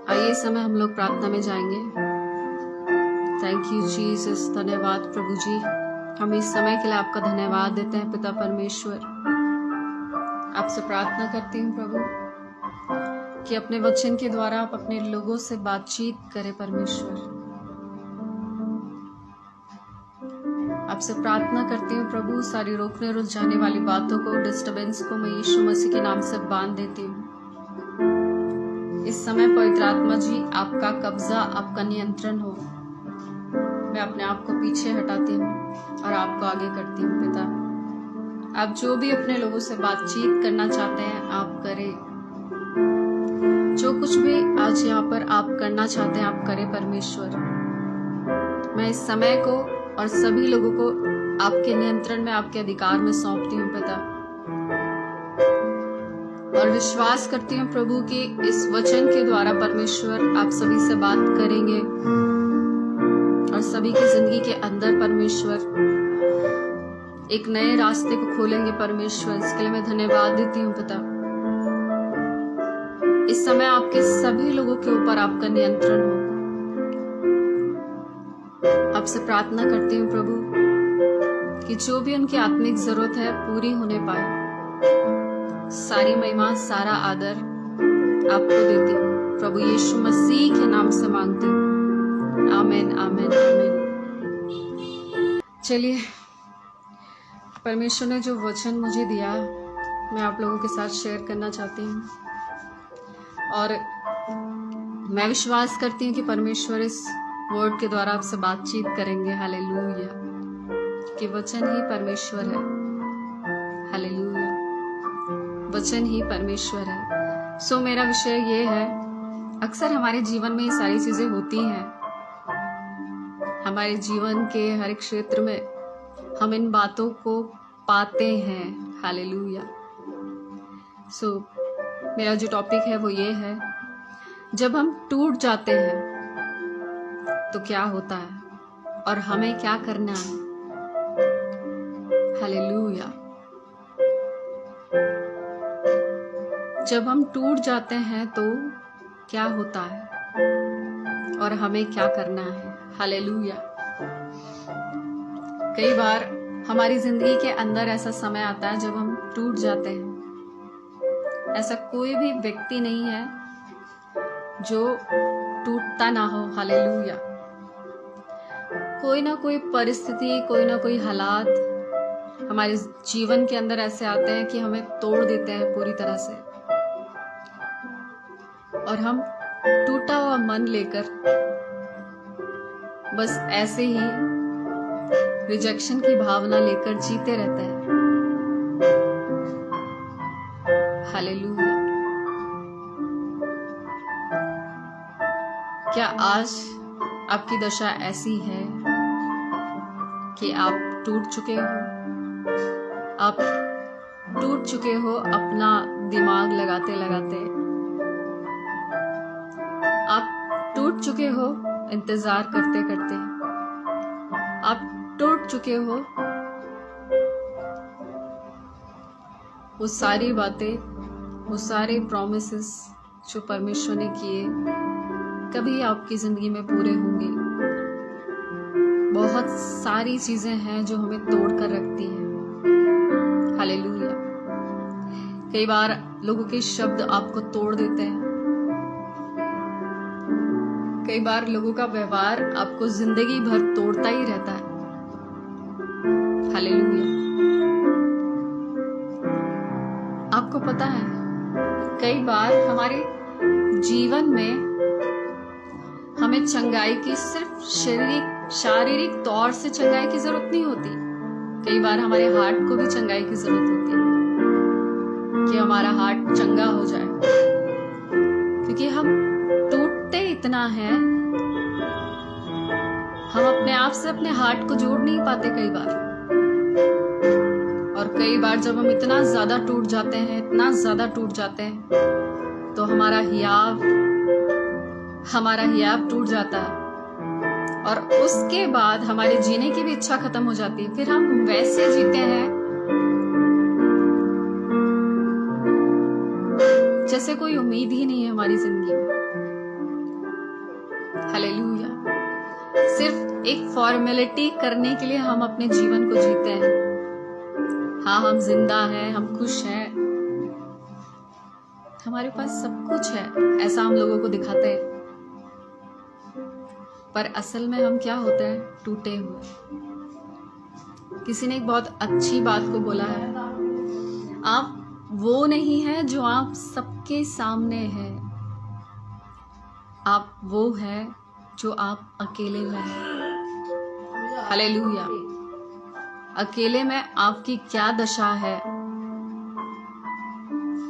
आइए इस समय हम लोग प्रार्थना में जाएंगे। थैंक यू जीसस, धन्यवाद प्रभु जी। हम इस समय के लिए आपका धन्यवाद देते हैं पिता परमेश्वर। आपसे प्रार्थना करती हूँ प्रभु कि अपने वचन के द्वारा आप अपने लोगों से बातचीत करें परमेश्वर। आपसे प्रार्थना करती हूँ प्रभु, सारी रोकने रुक जाने वाली बातों को, डिस्टर्बेंस को मैं यीशु मसीह के नाम से बांध देती हूँ। इस समय पवित्र आत्मा जी आपका कब्जा, आपका नियंत्रण हो। मैं अपने आप को पीछे हटाती हूँ और आपको आगे करती हूँ पिता। आप जो भी अपने लोगों से बातचीत करना चाहते हैं आप करें। जो कुछ भी आज यहाँ पर आप करना चाहते हैं आप करें परमेश्वर। मैं इस समय को और सभी लोगों को आपके नियंत्रण में, आपके अधिकार में सौंपती हूँ पिता, और विश्वास करती हूँ प्रभु कि इस वचन के द्वारा परमेश्वर आप सभी से बात करेंगे और सभी की जिंदगी के अंदर परमेश्वर एक नए रास्ते को खोलेंगे परमेश्वर। इसके लिए मैं धन्यवाद देती हूँ पिता। इस समय आपके सभी लोगों के ऊपर आपका नियंत्रण हो। आपसे प्रार्थना करती हूँ प्रभु कि जो भी उनकी आत्मिक जरूरत है पूरी होने पाए। सारी महिमा, सारा आदर आपको देती हूँ प्रभु यीशु मसीह के नाम से मांगती हूँ। आमीन आमीन आमीन। चलिए, परमेश्वर ने जो वचन मुझे दिया मैं आप लोगों के साथ शेयर करना चाहती हूँ, और मैं विश्वास करती हूँ कि परमेश्वर इस वर्ड के द्वारा आपसे बातचीत करेंगे। हालेलुया। कि वचन ही परमेश्वर है। हालेलुया। वचन ही परमेश्वर है। सो मेरा विषय ये है, अक्सर हमारे जीवन में ये सारी चीजें होती हैं। हमारे जीवन के हर एक क्षेत्र में हम इन बातों को पाते हैं। हालेलुया। सो मेरा जो टॉपिक है वो ये है, जब हम टूट जाते हैं तो क्या होता है और हमें क्या करना है। हालेलुया। जब हम टूट जाते हैं तो क्या होता है और हमें क्या करना है। हालेलुया। कई बार हमारी जिंदगी के अंदर ऐसा समय आता है जब हम टूट जाते हैं। ऐसा कोई भी व्यक्ति नहीं है जो टूटता ना हो। हालेलुया। कोई ना कोई परिस्थिति, कोई ना कोई हालात हमारे जीवन के अंदर ऐसे आते हैं कि हमें तोड़ देते हैं पूरी तरह से, और हम टूटा हुआ मन लेकर बस ऐसे ही रिजेक्शन की भावना लेकर जीते रहते हैं। हालेलुया। क्या आज आपकी दशा ऐसी है कि आप टूट चुके हो? आप टूट चुके हो अपना दिमाग लगाते लगाते। आप टूट चुके हो इंतजार करते करते। आप टूट चुके हो वो सारी बातें, वो सारे प्रॉमिसेस जो परमेश्वर ने किए कभी आपकी जिंदगी में पूरे होंगे। बहुत सारी चीजें हैं जो हमें तोड़ कर रखती हैं। हालेलुया। कई बार लोगों के शब्द आपको तोड़ देते हैं। कई बार लोगों का व्यवहार आपको जिंदगी भर तोड़ता ही रहता है। हालेलुया। आपको पता है, कई बार हमारे जीवन में हमें चंगाई की सिर्फ शारीरिक तौर से चंगाई की जरूरत नहीं होती। कई बार हमारे हार्ट को भी चंगाई की जरूरत होती है कि हमारा हार्ट चंगा हो जाए, क्योंकि हम टूटते इतना है, हम अपने आप से अपने हार्ट को जोड़ नहीं पाते कई बार। और कई बार जब हम इतना ज्यादा टूट जाते हैं, इतना ज्यादा टूट जाते हैं, तो हमारा हियाव टूट जाता है, और उसके बाद हमारे जीने की भी इच्छा खत्म हो जाती है। फिर हम वैसे जीते हैं जैसे कोई उम्मीद ही नहीं है हमारी जिंदगी में। हालेलुया। सिर्फ एक फॉर्मेलिटी करने के लिए हम अपने जीवन को जीते हैं। हाँ, हम जिंदा हैं, हम खुश हैं, हमारे पास सब कुछ है, ऐसा हम लोगों को दिखाते हैं, पर असल में हम क्या होते हैं? टूटे हुए। किसी ने एक बहुत अच्छी बात को बोला है, आप वो नहीं है जो आप सबके सामने है, आप वो है जो आप अकेले में है। हालेलुया। अकेले में आपकी क्या दशा है,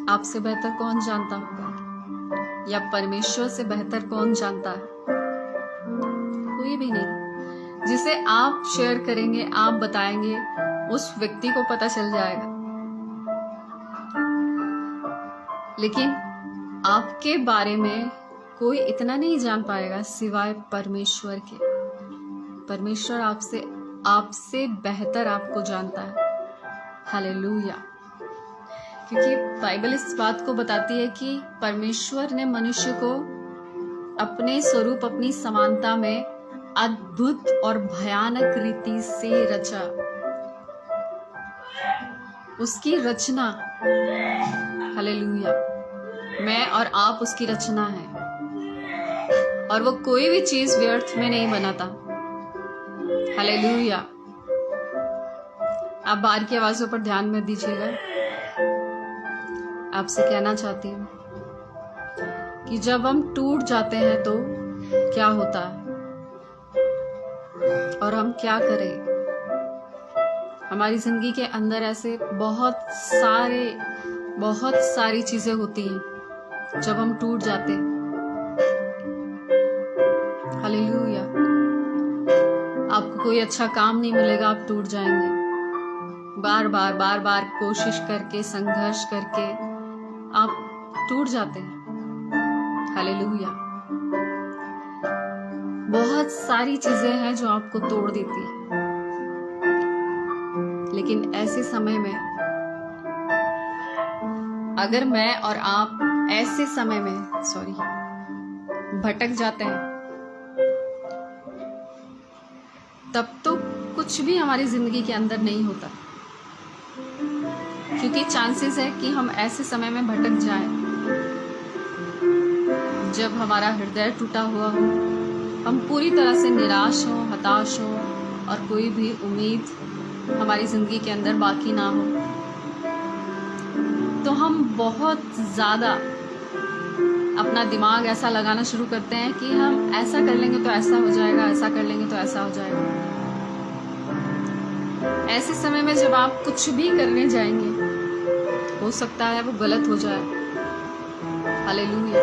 आपसे बेहतर कौन जानता होगा? या परमेश्वर से बेहतर कौन जानता है? कोई भी नहीं। जिसे आप शेयर करेंगे, आप बताएंगे, उस व्यक्ति को पता चल जाएगा, लेकिन आपके बारे में कोई इतना नहीं जान पाएगा सिवाय परमेश्वर के। परमेश्वर आपसे बेहतर आपको जानता है। हालेलुया। क्योंकि बाइबल इस बात को बताती है कि परमेश्वर ने मनुष्य को अपने स्वरूप, अपनी समानता में अद्भुत और भयानक रीति से रचा। उसकी रचना, हालेलुया, मैं और आप उसकी रचना है, और वो कोई भी चीज व्यर्थ में नहीं बनाता। हालेलुया। आप बाहर की आवाजों पर ध्यान मत दीजिएगा। आपसे कहना चाहती हूँ कि जब हम टूट जाते हैं तो क्या होता है और हम क्या करें। हमारी जिंदगी के अंदर ऐसे बहुत सारी चीजें होती हैं जब हम टूट जाते हैं। हालेलुया। आपको कोई अच्छा काम नहीं मिलेगा, आप टूट जाएंगे। बार बार कोशिश करके, संघर्ष करके आप टूट जाते हैं। हालेलुया। बहुत सारी चीजें हैं जो आपको तोड़ देती है, लेकिन ऐसे समय में अगर मैं और आप ऐसे समय में भटक जाते हैं, तब तो कुछ भी हमारी जिंदगी के अंदर नहीं होता, क्योंकि चांसेस है कि हम ऐसे समय में भटक जाएं जब हमारा हृदय टूटा हुआ हो, हम पूरी तरह से निराश हो, हताश हो, और कोई भी उम्मीद हमारी जिंदगी के अंदर बाकी ना हो। तो हम बहुत ज्यादा अपना दिमाग ऐसा लगाना शुरू करते हैं कि हम ऐसा कर लेंगे तो ऐसा हो जाएगा, ऐसा कर लेंगे तो ऐसा हो जाएगा। ऐसे समय में जब आप कुछ भी करने जाएंगे, हो सकता है वो गलत हो जाए। हालेलुया।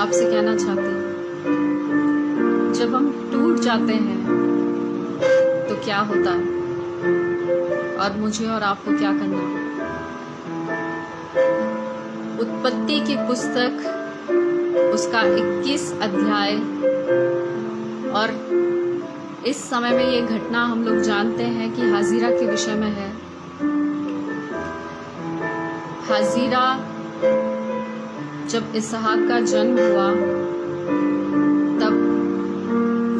आपसे कहना चाहती हूँ, जब हम टूट जाते हैं तो क्या होता है और मुझे और आपको क्या करना है। उत्पत्ति की पुस्तक उसका 21 अध्याय, और इस समय में ये घटना हम लोग जानते हैं कि हाजिरा के विषय में है। हाजिरा, जब इसहाक का जन्म हुआ तब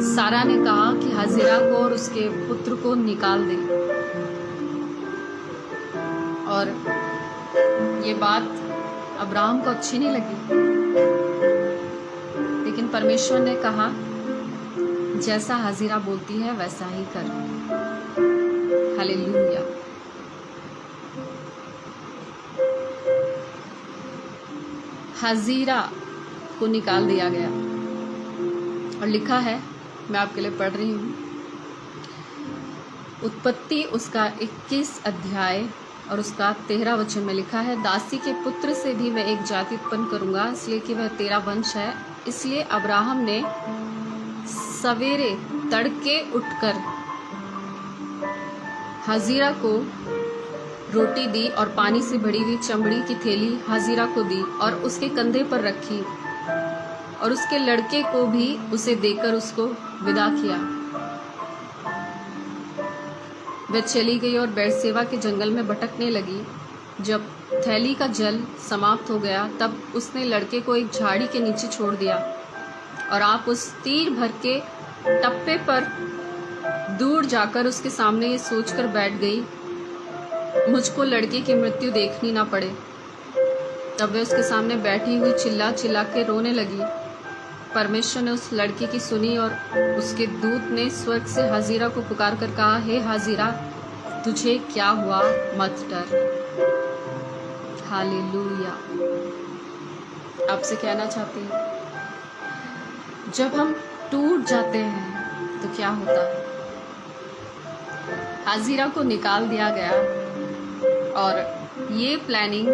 सारा ने कहा कि हाजिरा को और उसके पुत्र को निकाल दे, और ये बात अब्राहम को अच्छी नहीं लगी, लेकिन परमेश्वर ने कहा जैसा हाजिरा बोलती है वैसा ही कर। हालेलुया। हाजिरा को निकाल दिया गया, और लिखा है, मैं आपके लिए पढ़ रही हूँ, उत्पत्ति उसका 21 अध्याय और उसका 13 वचन में लिखा है, दासी के पुत्र से भी मैं एक जाति उत्पन्न करूंगा, इसलिए कि वह तेरा वंश है। इसलिए अब्राहम ने सवेरे तड़के उठकर हाजिरा को रोटी दी और पानी से भरी हुई चमड़ी की थैली हाजिरा को दी और उसके कंधे पर रखी, और उसके लड़के को भी उसे देकर उसको विदा किया। वह चली गई और बेरसेवा के जंगल में भटकने लगी। जब थैली का जल समाप्त हो गया, तब उसने लड़के को एक झाड़ी के नीचे छोड़ दिया और आप उस तीर भर के टप्पे पर दूर जाकर उसके सामने ये सोचकर बैठ गई, मुझको लड़के की मृत्यु देखनी ना पड़े। तब वे उसके सामने बैठी हुई चिल्ला चिल्ला के रोने लगी। परमेश्वर ने उस लड़की की सुनी और उसके दूत ने स्वर्ग से हाजिरा को पुकार कर कहा, हे हाजिरा, तुझे क्या हुआ, मत डर। हालेलुया। आपसे कहना चाहती हूँ, जब हम टूट जाते हैं तो क्या होता है। हाजिरा को निकाल दिया गया और ये प्लानिंग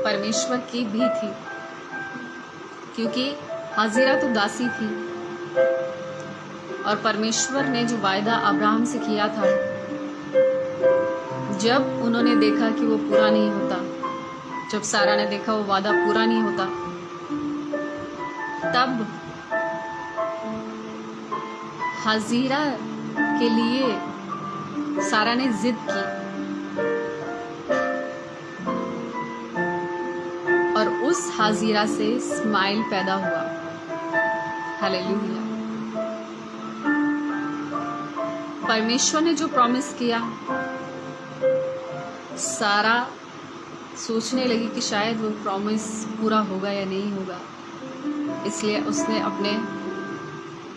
परमेश्वर की भी थी, क्योंकि हाजिरा तो दासी थी और परमेश्वर ने जो वायदा अब्राहम से किया था, जब उन्होंने देखा कि वो पूरा नहीं होता, जब सारा ने देखा वो वादा पूरा नहीं होता, तब हाजिरा के लिए सारा ने जिद की और उस हाजिरा से इस्माइल पैदा हुआ। हालेलुया। परमेश्वर ने जो प्रॉमिस किया, सारा सोचने लगी कि शायद वो प्रॉमिस पूरा होगा या नहीं होगा, इसलिए उसने अपने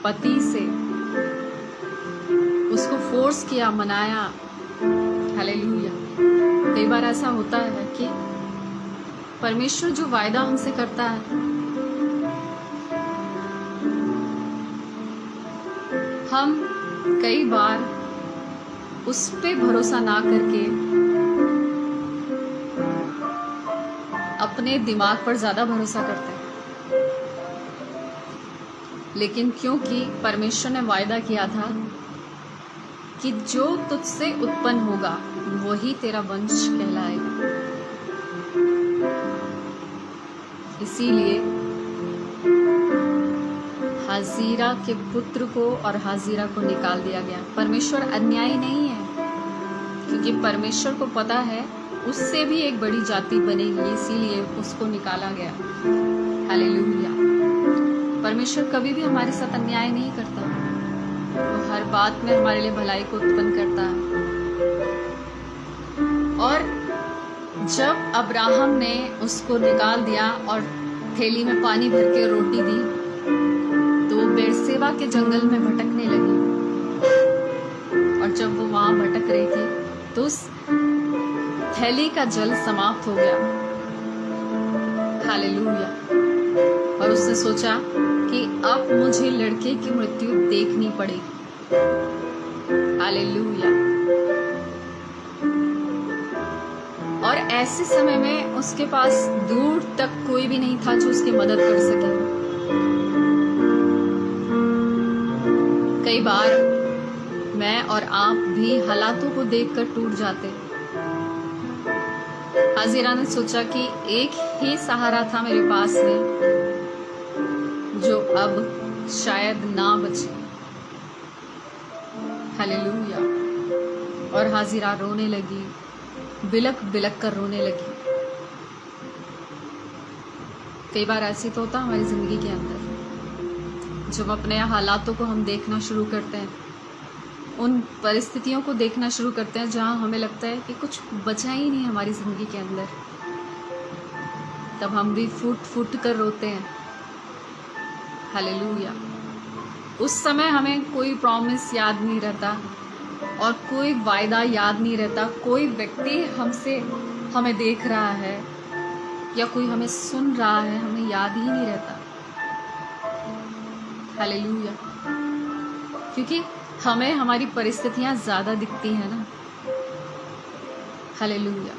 पति से उसको फोर्स किया, मनाया। हालेलुया। कई बार ऐसा होता है कि परमेश्वर जो वायदा हमसे करता है, हम कई बार उस पे भरोसा ना करके अपने दिमाग पर ज्यादा भरोसा करते हैं। लेकिन क्योंकि परमेश्वर ने वायदा किया था कि जो तुझसे उत्पन्न होगा वही तेरा वंश कहलाएगा, इसीलिए हाजिरा के पुत्र को और हाजिरा को निकाल दिया गया। परमेश्वर अन्यायी नहीं है, क्योंकि परमेश्वर को पता है उससे भी एक बड़ी जाति बनेगी, इसीलिए उसको निकाला गया। हालेलुया। परमेश्वर कभी भी हमारे साथ अन्याय नहीं करता, वो हर बात में हमारे लिए भलाई को उत्पन्न करता है। और जब अब्राहम ने उसको निकाल दिया और थैली में पानी भर के रोटी दी, तो वो बेरसेबा के जंगल में भटकने लगी। और जब वो वहां भटक रही थी तो उस थैली का जल समाप्त हो गया। हालेलुया। और उसने सोचा कि अब मुझे लड़के की मृत्यु देखनी पड़ेगी। हालेलुया। और ऐसे समय में उसके पास दूर तक कोई भी नहीं था जो उसकी मदद कर सके। कई बार मैं और आप भी हालातों को देखकर टूट जाते। हाजिरा ने सोचा कि एक ही सहारा था मेरे पास में, जो अब शायद ना बचे। हालेलुया। और हाजिरा रोने लगी, बिलक बिलक कर रोने लगी। कई बार ऐसे तो होता हमारी जिंदगी के अंदर, जब अपने हालातों को हम देखना शुरू करते हैं, उन परिस्थितियों को देखना शुरू करते हैं जहां हमें लगता है कि कुछ बचा ही नहीं हमारी जिंदगी के अंदर, तब हम भी फूट फूट कर रोते हैं। हालेलुया। उस समय हमें कोई प्रॉमिस याद नहीं रहता और कोई वायदा याद नहीं रहता, कोई व्यक्ति हमें देख रहा है या कोई हमें सुन रहा है, हमें याद ही नहीं रहता। हालेलुया। क्योंकि हमें हमारी परिस्थितियां ज्यादा दिखती हैं ना। हालेलुया।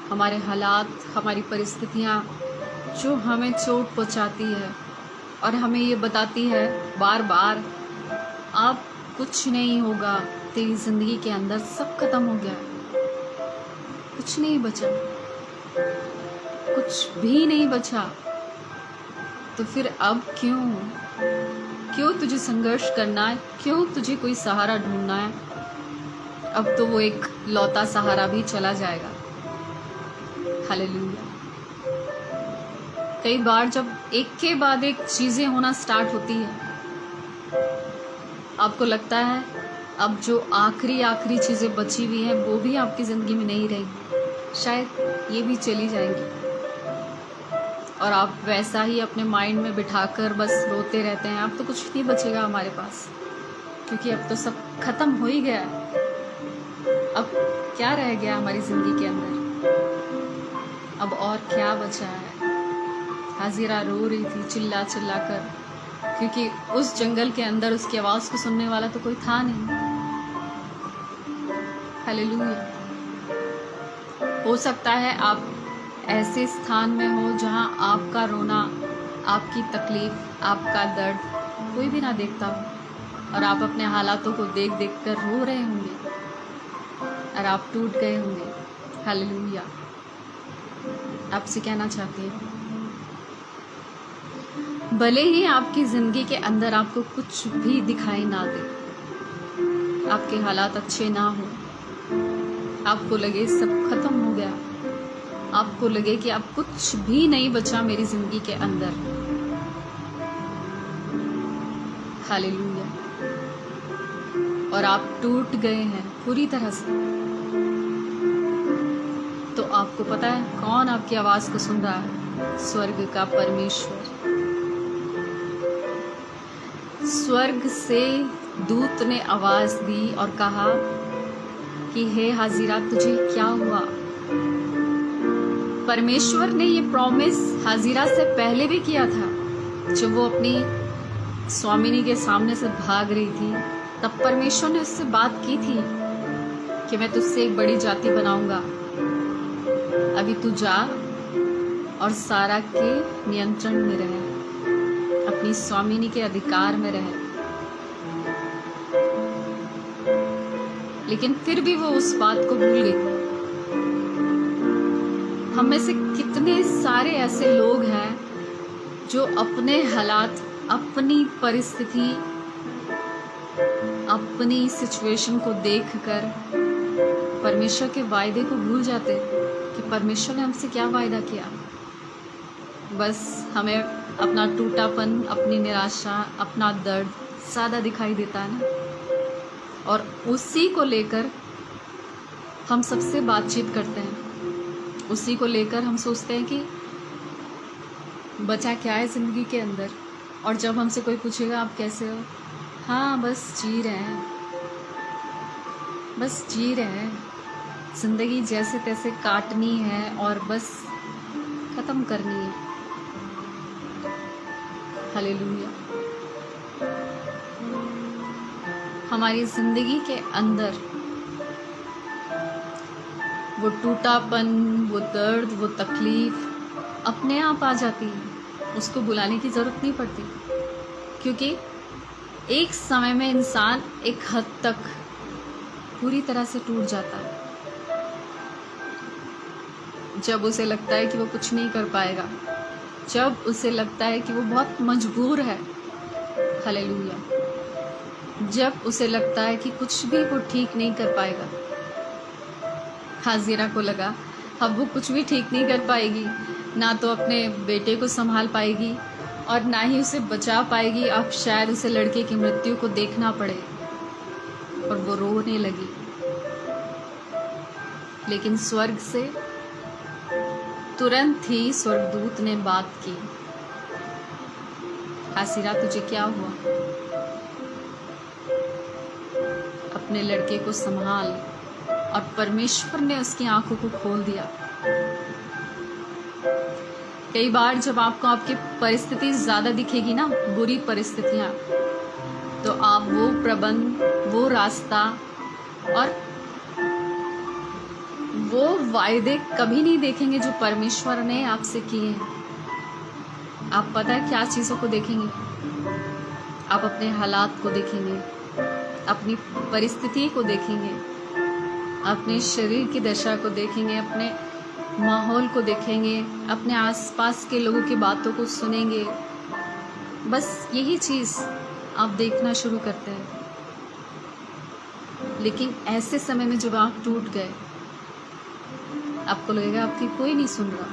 हमारे हालात, हमारी परिस्थितियां जो हमें चोट पहुंचाती है और हमें ये बताती है बार बार, अब कुछ नहीं होगा, तेरी जिंदगी के अंदर सब खत्म हो गया, कुछ नहीं बचा, कुछ भी नहीं बचा, तो फिर अब क्यों तुझे संघर्ष करना है? क्यों तुझे कोई सहारा ढूंढना है? अब तो वो एक लौता सहारा भी चला जाएगा। हालेलुया। कई बार जब एक के बाद एक चीजें होना स्टार्ट होती है, आपको लगता है अब जो आखिरी चीजें बची हुई हैं वो भी आपकी जिंदगी में नहीं रहेगी, शायद ये भी चली जाएंगी, और आप वैसा ही अपने माइंड में बिठाकर बस रोते रहते हैं। अब तो कुछ नहीं बचेगा हमारे पास, क्योंकि अब तो सब खत्म हो ही गया है। अब क्या रह गया हमारी जिंदगी के अंदर? अब और क्या बचा है? हाजिरा रो रही थी चिल्ला चिल्ला कर, क्योंकि उस जंगल के अंदर उसकी आवाज को सुनने वाला तो कोई था नहीं। हालेलुया। हो सकता है आप ऐसे स्थान में हो जहां आपका रोना, आपकी तकलीफ, आपका दर्द कोई भी ना देखता हो, और आप अपने हालातों को देख देख कर रो रहे होंगे और आप टूट गए होंगे। हालेलुया। आपसे कहना चाहती हूँ, भले ही आपकी जिंदगी के अंदर आपको कुछ भी दिखाई ना दे, आपके हालात अच्छे ना हो, आपको लगे सब खत्म हो गया, आपको लगे कि अब कुछ भी नहीं बचा मेरी जिंदगी के अंदर। हालेलुया। और आप टूट गए हैं पूरी तरह से, तो आपको पता है कौन आपकी आवाज को सुन रहा है? स्वर्ग का परमेश्वर। स्वर्ग से दूत ने आवाज दी और कहा कि हे हाजिरा, तुझे क्या हुआ? परमेश्वर ने ये प्रॉमिस हाजिरा से पहले भी किया था। जब वो अपनी स्वामिनी के सामने से भाग रही थी, तब परमेश्वर ने उससे बात की थी कि मैं तुझसे एक बड़ी जाति बनाऊंगा। अभी तू जा और सारा के नियंत्रण में रहे, अपनी स्वामिनी के अधिकार में रहे। लेकिन फिर भी वो उस बात को भूल गई। हम में से कितने सारे ऐसे लोग हैं जो अपने हालात, अपनी परिस्थिति, अपनी सिचुएशन को देखकर परमेश्वर के वायदे को भूल जाते कि परमेश्वर ने हमसे क्या वायदा किया। बस हमें अपना टूटापन, अपनी निराशा, अपना दर्द ज़्यादा दिखाई देता है ना, और उसी को लेकर हम सबसे बातचीत करते हैं। उसी को लेकर हम सोचते हैं कि बचा क्या है ज़िंदगी के अंदर। और जब हमसे कोई पूछेगा आप कैसे हो, हाँ बस जी रहे हैं, बस जी रहे हैं, ज़िंदगी जैसे तैसे काटनी है और बस ख़त्म करनी है। हालेलुया। हमारी ज़िंदगी के अंदर वो टूटापन, वो दर्द, वो तकलीफ अपने आप आ जाती है, उसको बुलाने की ज़रूरत नहीं पड़ती, क्योंकि एक समय में इंसान एक हद तक पूरी तरह से टूट जाता है, जब उसे लगता है कि वो कुछ नहीं कर पाएगा, जब उसे लगता है कि वो बहुत मजबूर है। हालेलुया। जब उसे लगता है कि कुछ भी वो ठीक नहीं कर पाएगा। हाजिरा को लगा अब वो कुछ भी ठीक नहीं कर पाएगी, ना तो अपने बेटे को संभाल पाएगी और ना ही उसे बचा पाएगी। अब शायद उसे लड़के की मृत्यु को देखना पड़े, और वो रोने लगी। लेकिन स्वर्ग से तुरंत ही स्वर्गदूत ने बात की, हाजिरा तुझे क्या हुआ? अपने लड़के को संभाल। और परमेश्वर ने उसकी आंखों को खोल दिया। कई बार जब आपको आपकी परिस्थिति ज्यादा दिखेगी ना, बुरी परिस्थितियां, तो आप वो प्रबंध, वो रास्ता और वो वायदे कभी नहीं देखेंगे जो परमेश्वर ने आपसे किए हैं। आप पता है क्या चीजों को देखेंगे? आप अपने हालात को देखेंगे, अपनी परिस्थिति को देखेंगे, अपने शरीर की दशा को देखेंगे, अपने माहौल को देखेंगे, अपने आसपास के लोगों की बातों को सुनेंगे। बस यही चीज़ आप देखना शुरू करते हैं। लेकिन ऐसे समय में जब आप टूट गए, आपको लगेगा आपकी कोई नहीं सुन रहा,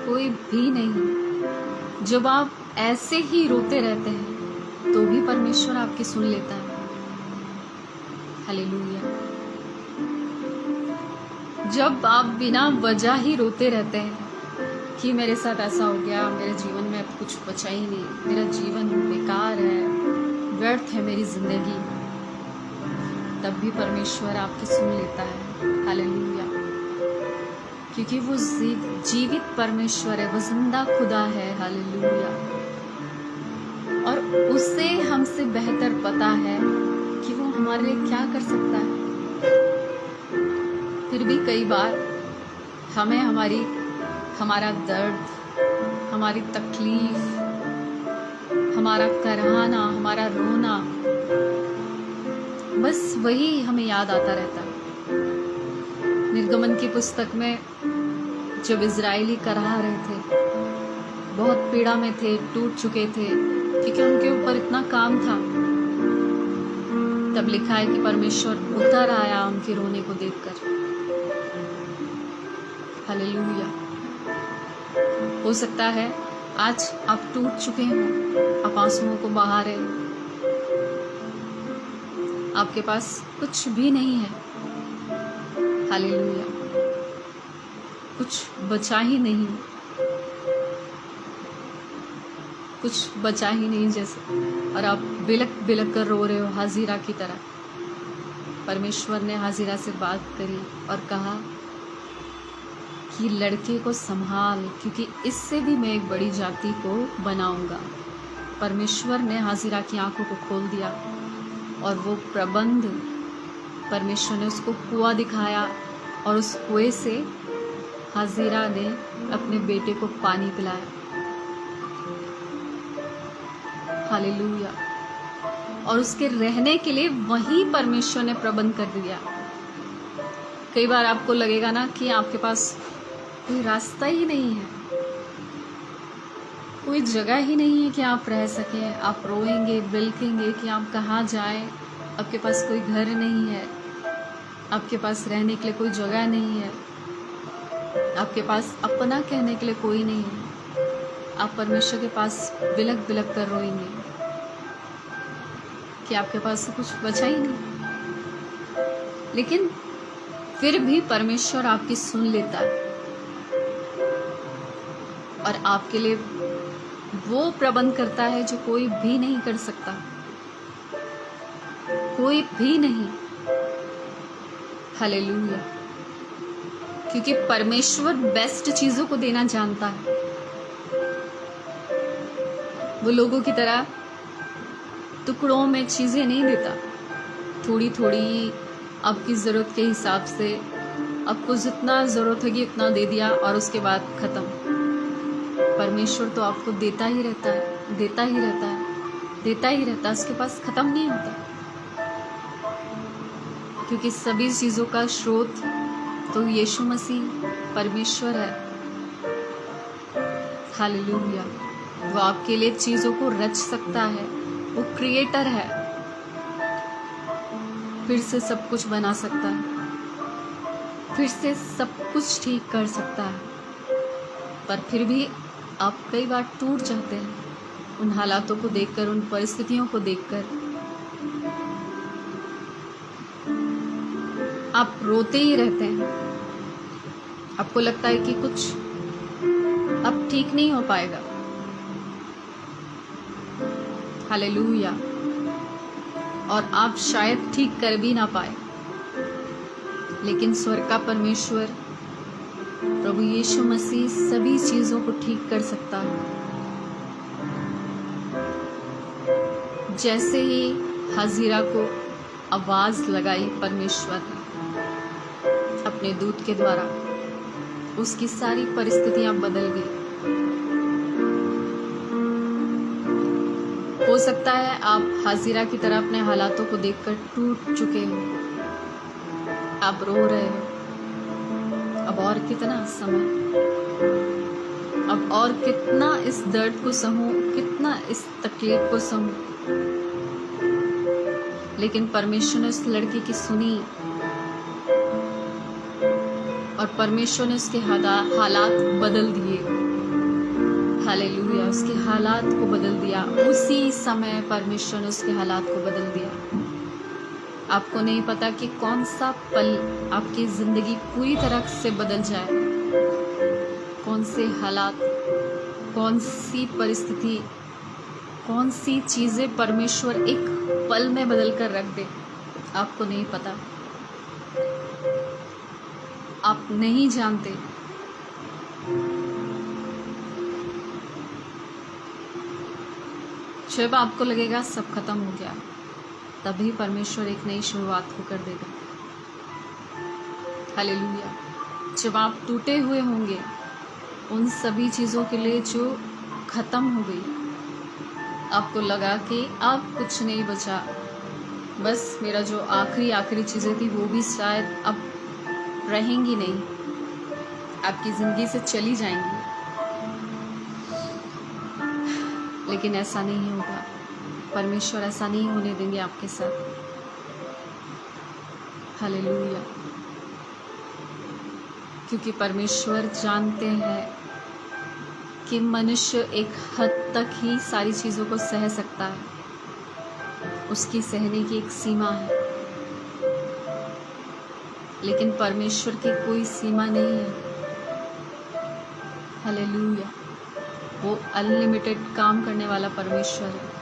कोई भी नहीं। जब आप ऐसे ही रोते रहते हैं तो भी परमेश्वर आपकी सुन लेता है। हालेलुया। जब आप बिना वजह ही रोते रहते हैं कि मेरे साथ ऐसा हो गया, मेरे जीवन में अब कुछ बचा ही नहीं, मेरा जीवन बेकार है, व्यर्थ है मेरी जिंदगी, तब भी परमेश्वर आपकी सुन लेता है। हालेलुया। क्योंकि वो जीवित परमेश्वर है, वो जिंदा खुदा है। हालेलुया। और उसे हमसे बेहतर पता है कि वो हमारे लिए क्या कर सकता है। फिर भी कई बार हमें हमारा दर्द, हमारी तकलीफ, हमारा कराहना, हमारा रोना, बस वही हमें याद आता रहता है। निर्गमन की पुस्तक में जब इजरायली कराह रहे थे, बहुत पीड़ा में थे, टूट चुके थे, क्योंकि उनके ऊपर इतना काम था, तब लिखा है कि परमेश्वर उतर आया उनके रोने को देखकर। हालेलुया। हो सकता है आज आप टूट चुके हो, आप आंसुओं को बहा रहे हो, आपके पास कुछ भी नहीं है। हालेलुया। कुछ बचा ही नहीं, कुछ बचा ही नहीं जैसे, और आप बिलक बिलक कर रो रहे हो हाजिरा की तरह। परमेश्वर ने हाजिरा से बात करी और कहा कि लड़के को संभाल, क्योंकि इससे भी मैं एक बड़ी जाति को बनाऊंगा। परमेश्वर ने हाजिरा की आंखों को खोल दिया और वो प्रबंध, परमेश्वर ने उसको कुआं दिखाया और उस कुएं से हाजिरा ने अपने बेटे को पानी पिलाया। हालेलुया। और उसके रहने के लिए वही परमेश्वर ने प्रबंध कर दिया। कई बार आपको लगेगा ना कि आपके पास कोई रास्ता ही नहीं है, कोई जगह ही नहीं है कि आप रह सकें। आप रोएंगे, बिलखेंगे कि आप कहाँ जाएं। आपके पास कोई घर नहीं है, आपके पास रहने के लिए कोई जगह नहीं है, आपके पास अपना कहने के लिए कोई नहीं है। आप परमेश्वर के पास बिलक बिलक कर रोएंगे कि आपके पास कुछ बचा ही नहीं। लेकिन फिर भी परमेश्वर आपकी सुन लेता है और आपके लिए वो प्रबंध करता है जो कोई भी नहीं कर सकता, कोई भी नहीं। हालेलुया। क्योंकि परमेश्वर बेस्ट चीजों को देना जानता है। वो लोगों की तरह टुकड़ों में चीजें नहीं देता, थोड़ी थोड़ी आपकी जरूरत के हिसाब से आपको जितना जरूरत होगी उतना दे दिया और उसके बाद खत्म। परमेश्वर तो आपको देता ही रहता है, देता ही रहता है, देता ही रहता है, उसके पास खत्म नहीं होता। क्योंकि सभी चीजों का स्रोत तो यीशु मसीह परमेश्वर है। हालेलुया। वो आपके लिए चीजों को रच सकता है, वो क्रिएटर है, फिर से सब कुछ बना सकता है, फिर से सब कुछ ठीक कर सकता है। पर फिर भी आप कई बार टूट जाते हैं उन हालातों को देखकर, उन परिस्थितियों को देखकर। आप रोते ही रहते हैं, आपको लगता है कि कुछ अब ठीक नहीं हो पाएगा। हालेलुया। और आप शायद ठीक कर भी ना पाए, लेकिन स्वर्ग का परमेश्वर प्रभु यीशु मसीह सभी चीजों को ठीक कर सकता है। जैसे ही हाजिरा को आवाज लगाई परमेश्वर ने अपने दूत के द्वारा, उसकी सारी परिस्थितियां बदल गई। हो सकता है आप हाजिरा की तरह अपने हालातों को देखकर टूट चुके हो, आप रो रहे हो, अब और कितना समय, अब और कितना इस दर्द को सहूं, कितना इस तकलीफ को सहूं। लेकिन परमेश्वर ने उस लड़के की सुनी और परमेश्वर ने उसके हालात बदल दिए। हालेलुया, उसके हालात को बदल दिया। उसी समय परमेश्वर ने उसके हालात को बदल दिया। आपको नहीं पता कि कौन सा पल आपकी जिंदगी पूरी तरह से बदल जाए, कौन से हालात, कौन सी परिस्थिति, कौन सी चीजें परमेश्वर एक पल में बदल कर रख दे, आपको नहीं पता, आप नहीं जानते। जब आपको लगेगा सब खत्म हो गया, तभी परमेश्वर एक नई शुरुआत को कर देगा। हालेलुया। जब आप टूटे हुए होंगे उन सभी चीज़ों के लिए जो खत्म हो गई, आपको लगा कि अब कुछ नहीं बचा, बस मेरा जो आखिरी चीज़ें थी वो भी शायद अब रहेंगी नहीं, आपकी ज़िंदगी से चली जाएंगी, लेकिन ऐसा नहीं होगा। परमेश्वर ऐसा नहीं होने देंगे आपके साथ। हालेलुया। क्योंकि परमेश्वर जानते हैं कि मनुष्य एक हद तक ही सारी चीज़ों को सह सकता है, उसकी सहने की एक सीमा है, लेकिन परमेश्वर की कोई सीमा नहीं है। हालेलुया। वो अनलिमिटेड काम करने वाला परमेश्वर है।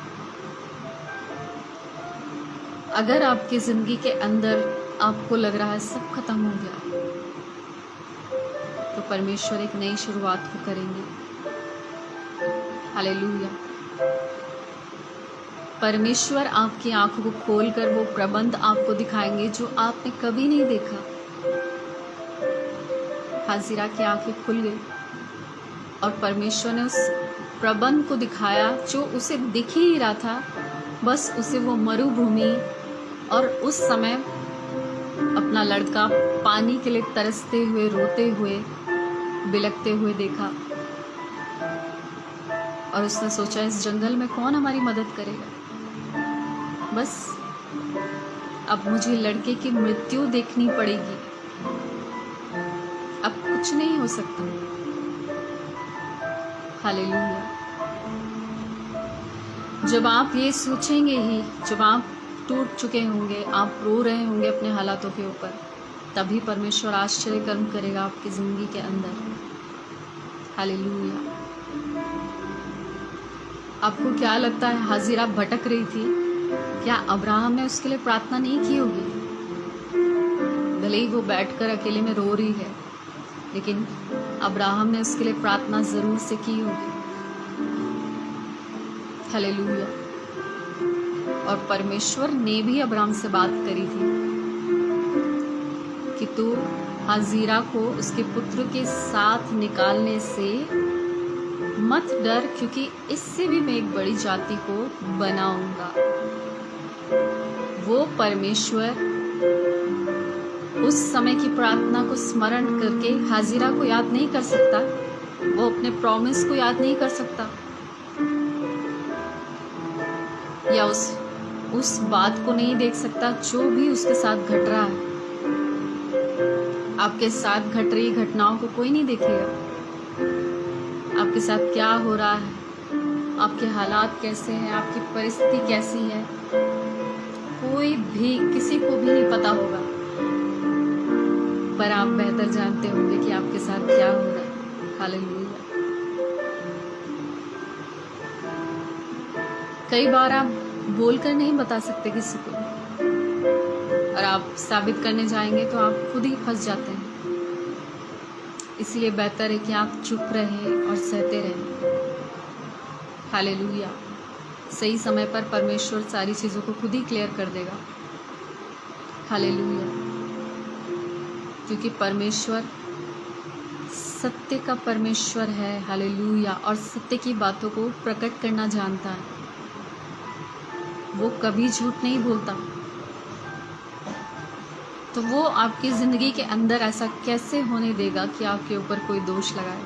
अगर आपकी ज़िंदगी के अंदर आपको लग रहा है सब खत्म हो गया, तो परमेश्वर एक नई शुरुआत को करेंगे। हालेलुया। परमेश्वर आपकी आंखों को खोलकर वो प्रबंध आपको दिखाएंगे जो आपने कभी नहीं देखा। हाजिरा की आंखें खुल गई और परमेश्वर ने उस प्रबंध को दिखाया जो उसे दिख ही नहीं रहा था। बस उसे वो मरुभूमि और उस समय अपना लड़का पानी के लिए तरसते हुए, रोते हुए, बिलखते हुए देखा और उसने सोचा इस जंगल में कौन हमारी मदद करेगा। बस अब मुझे लड़के की मृत्यु देखनी पड़ेगी, अब कुछ नहीं हो सकता। हालेलुया। जब आप ये सोचेंगे ही, जब आप टूट चुके होंगे, आप रो रहे होंगे अपने हालातों के ऊपर, तभी परमेश्वर आश्चर्य कर्म करेगा आपकी ज़िंदगी के अंदर। हालेलुया। आपको क्या लगता है हाजिरा भटक रही थी, क्या अब्राहम ने उसके लिए प्रार्थना नहीं की होगी? भले ही वो बैठकर अकेले में रो रही है, लेकिन अब्राहम ने उसके लिए प्रार्थना जरूर से की होगी। हालेलुया। और परमेश्वर ने भी अब्राहम से बात करी थी कि तू हाजिरा को उसके पुत्र के साथ निकालने से मत डर, क्योंकि इससे भी मैं एक बड़ी जाति को बनाऊंगा। वो परमेश्वर उस समय की प्रार्थना को स्मरण करके हाजिरा को याद नहीं कर सकता, वो अपने प्रॉमिस को याद नहीं कर सकता, या उस बात को नहीं देख सकता जो भी उसके साथ घट रहा है। आपके साथ घट रही घटनाओं को कोई नहीं देखेगा। आपके साथ क्या हो रहा है, आपके हालात कैसे हैं, आपकी परिस्थिति कैसी है, कोई भी, किसी को भी नहीं पता होगा, पर आप बेहतर जानते होंगे कि आपके साथ क्या हो रहा है। हालेलुया। कई बार आप बोलकर नहीं बता सकते किसी को, और आप साबित करने जाएंगे तो आप खुद ही फंस जाते हैं। इसलिए बेहतर है कि आप चुप रहें और सहते रहें। हालेलुया। सही समय पर परमेश्वर सारी चीज़ों को खुद ही क्लियर कर देगा। हालेलुया। क्योंकि परमेश्वर सत्य का परमेश्वर है। हालेलुया। और सत्य की बातों को प्रकट करना जानता है। वो कभी झूठ नहीं बोलता। तो वो आपकी ज़िंदगी के अंदर ऐसा कैसे होने देगा कि आपके ऊपर कोई दोष लगाए।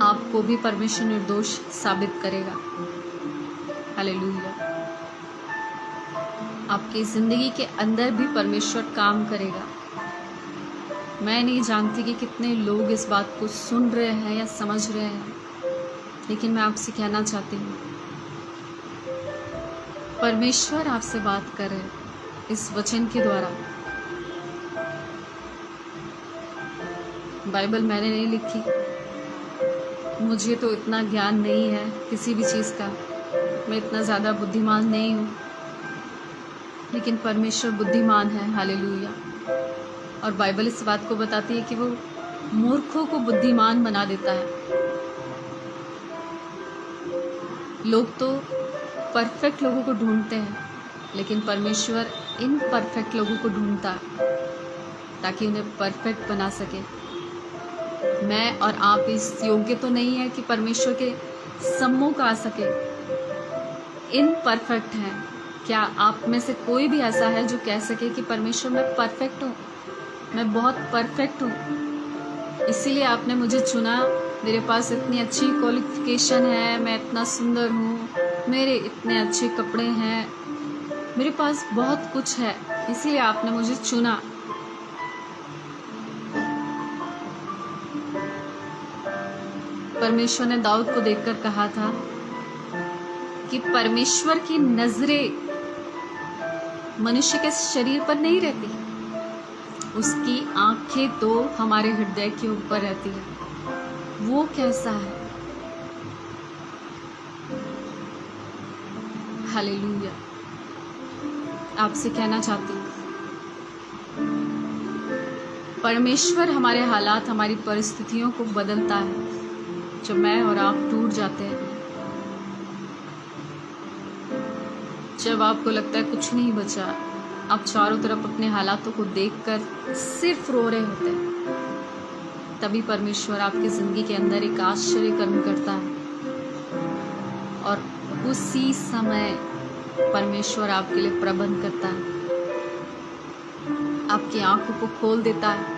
आपको भी परमेश्वर निर्दोष साबित करेगा। हालेलुया। आपकी जिंदगी के अंदर भी परमेश्वर काम करेगा। मैं नहीं जानती कि कितने लोग इस बात को सुन रहे हैं या समझ रहे हैं, लेकिन मैं आपसे कहना चाहती हूँ, परमेश्वर आपसे बात कर रहे हैं इस वचन के द्वारा। बाइबल मैंने नहीं लिखी, मुझे तो इतना ज्ञान नहीं है किसी भी चीज़ का, मैं इतना ज़्यादा बुद्धिमान नहीं हूँ, लेकिन परमेश्वर बुद्धिमान है। हालेलुया। और बाइबल इस बात को बताती है कि वो मूर्खों को बुद्धिमान बना देता है। लोग तो परफेक्ट लोगों को ढूंढते हैं, लेकिन परमेश्वर इन परफेक्ट लोगों को ढूंढता है ताकि उन्हें परफेक्ट बना सके। मैं और आप इस योग्य तो नहीं है कि परमेश्वर के सम्मुख आ सके। इन परफेक्ट हैं। क्या आप में से कोई भी ऐसा है जो कह सके कि परमेश्वर मैं परफेक्ट हूँ, मैं बहुत परफेक्ट हूँ, इसीलिए आपने मुझे चुना, मेरे पास इतनी अच्छी क्वालिफिकेशन है, मैं इतना सुंदर हूँ, मेरे इतने अच्छे कपड़े हैं, मेरे पास बहुत कुछ है, इसीलिए आपने मुझे चुना। परमेश्वर ने दाऊद को देखकर कहा था कि परमेश्वर की नजरें मनुष्य के शरीर पर नहीं रहती, उसकी आंखें तो हमारे हृदय के ऊपर रहती है। वो कैसा है? हालेलुया। आपसे कहना चाहती हूँ, परमेश्वर हमारे हालात, हमारी परिस्थितियों को बदलता है जब मैं और आप टूट जाते हैं, जब आपको लगता है कुछ नहीं बचा, आप चारों तरफ अपने हालातों को देखकर सिर्फ रो रहे होते हैं, तभी परमेश्वर आपकी जिंदगी के अंदर एक आश्चर्य कर्म करता है और उसी समय परमेश्वर आपके लिए प्रबंध करता है, आपकी आंखों को खोल देता है।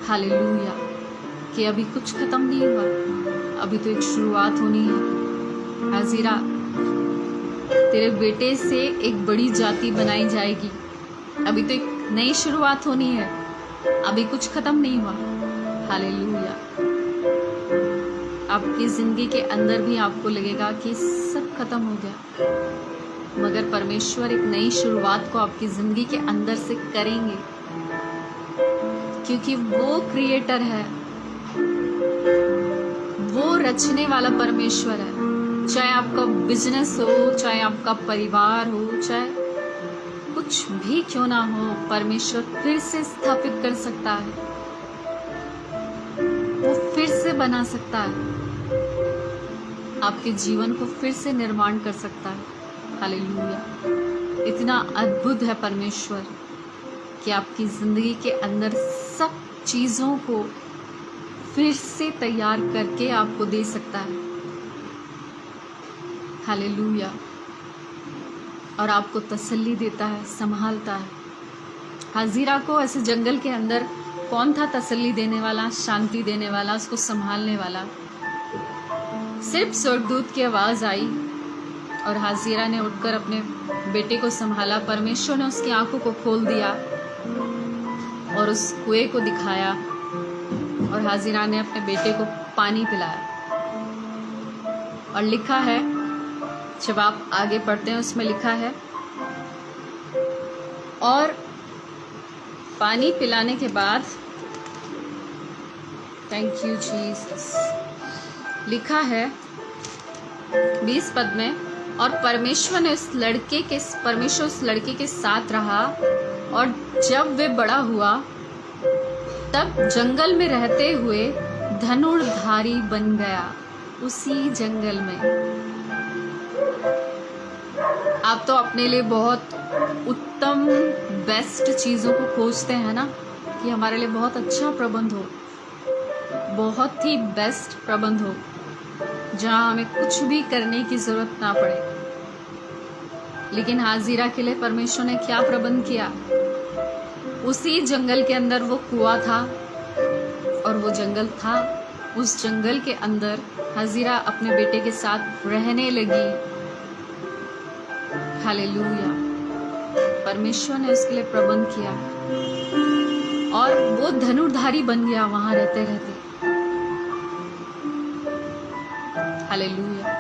हालेलुया। कि अभी कुछ खत्म नहीं हुआ, अभी तो एक शुरुआत होनी है। हाजिरा, तेरे बेटे से एक बड़ी जाति बनाई जाएगी, अभी तो एक नई शुरुआत होनी है, अभी कुछ खत्म नहीं हुआ। हालेलुया। आपकी जिंदगी के अंदर भी आपको लगेगा कि सब खत्म हो गया, मगर परमेश्वर एक नई शुरुआत को आपकी जिंदगी के अंदर से करेंगे, क्योंकि वो क्रिएटर है, वो रचने वाला परमेश्वर है। चाहे आपका बिजनेस हो, चाहे आपका परिवार हो, चाहे कुछ भी क्यों ना हो, परमेश्वर फिर से स्थापित कर सकता है, वो फिर से बना सकता है, आपके जीवन को फिर से निर्माण कर सकता है। हालेलुया। इतना अद्भुत है परमेश्वर कि आपकी जिंदगी के अंदर सब चीजों को फिर से तैयार करके आपको दे सकता है। हालेलुया। और आपको तसल्ली देता है, संभालता है। हाजिरा को ऐसे जंगल के अंदर कौन था तसल्ली देने वाला, शांति देने वाला, उसको संभालने वाला? सिर्फ स्वर्गदूत की आवाज आई और हाजिरा ने उठकर अपने बेटे को संभाला। परमेश्वर ने उसकी आंखों को खोल दिया और उस कुएं को दिखाया और हाजिरा ने अपने बेटे को पानी पिलाया। और लिखा है, जब आप आगे पढ़ते हैं उसमें लिखा है, और पानी पिलाने के बाद, थैंक यू जीसस, लिखा है 20 पद में, और परमेश्वर उस लड़के के साथ रहा, और जब वे बड़ा हुआ तब जंगल में रहते हुए धनुर्धारी बन गया। उसी जंगल में आप तो अपने लिए बहुत उत्तम बेस्ट चीज़ों को खोजते हैं ना, कि हमारे लिए बहुत अच्छा प्रबंध हो, बहुत ही बेस्ट प्रबंध हो, जहाँ हमें कुछ भी करने की ज़रूरत ना पड़े। लेकिन हाजिरा के लिए परमेश्वर ने क्या प्रबंध किया? उसी जंगल के अंदर वो कुआं था और वो जंगल था। उस जंगल के अंदर हाजिरा अपने बेटे के साथ रहने लगी हालेलुया। परमेश्वर ने उसके लिए प्रबंध किया और वो धनुर्धारी बन गया वहां रहते रहते। हालेलुया।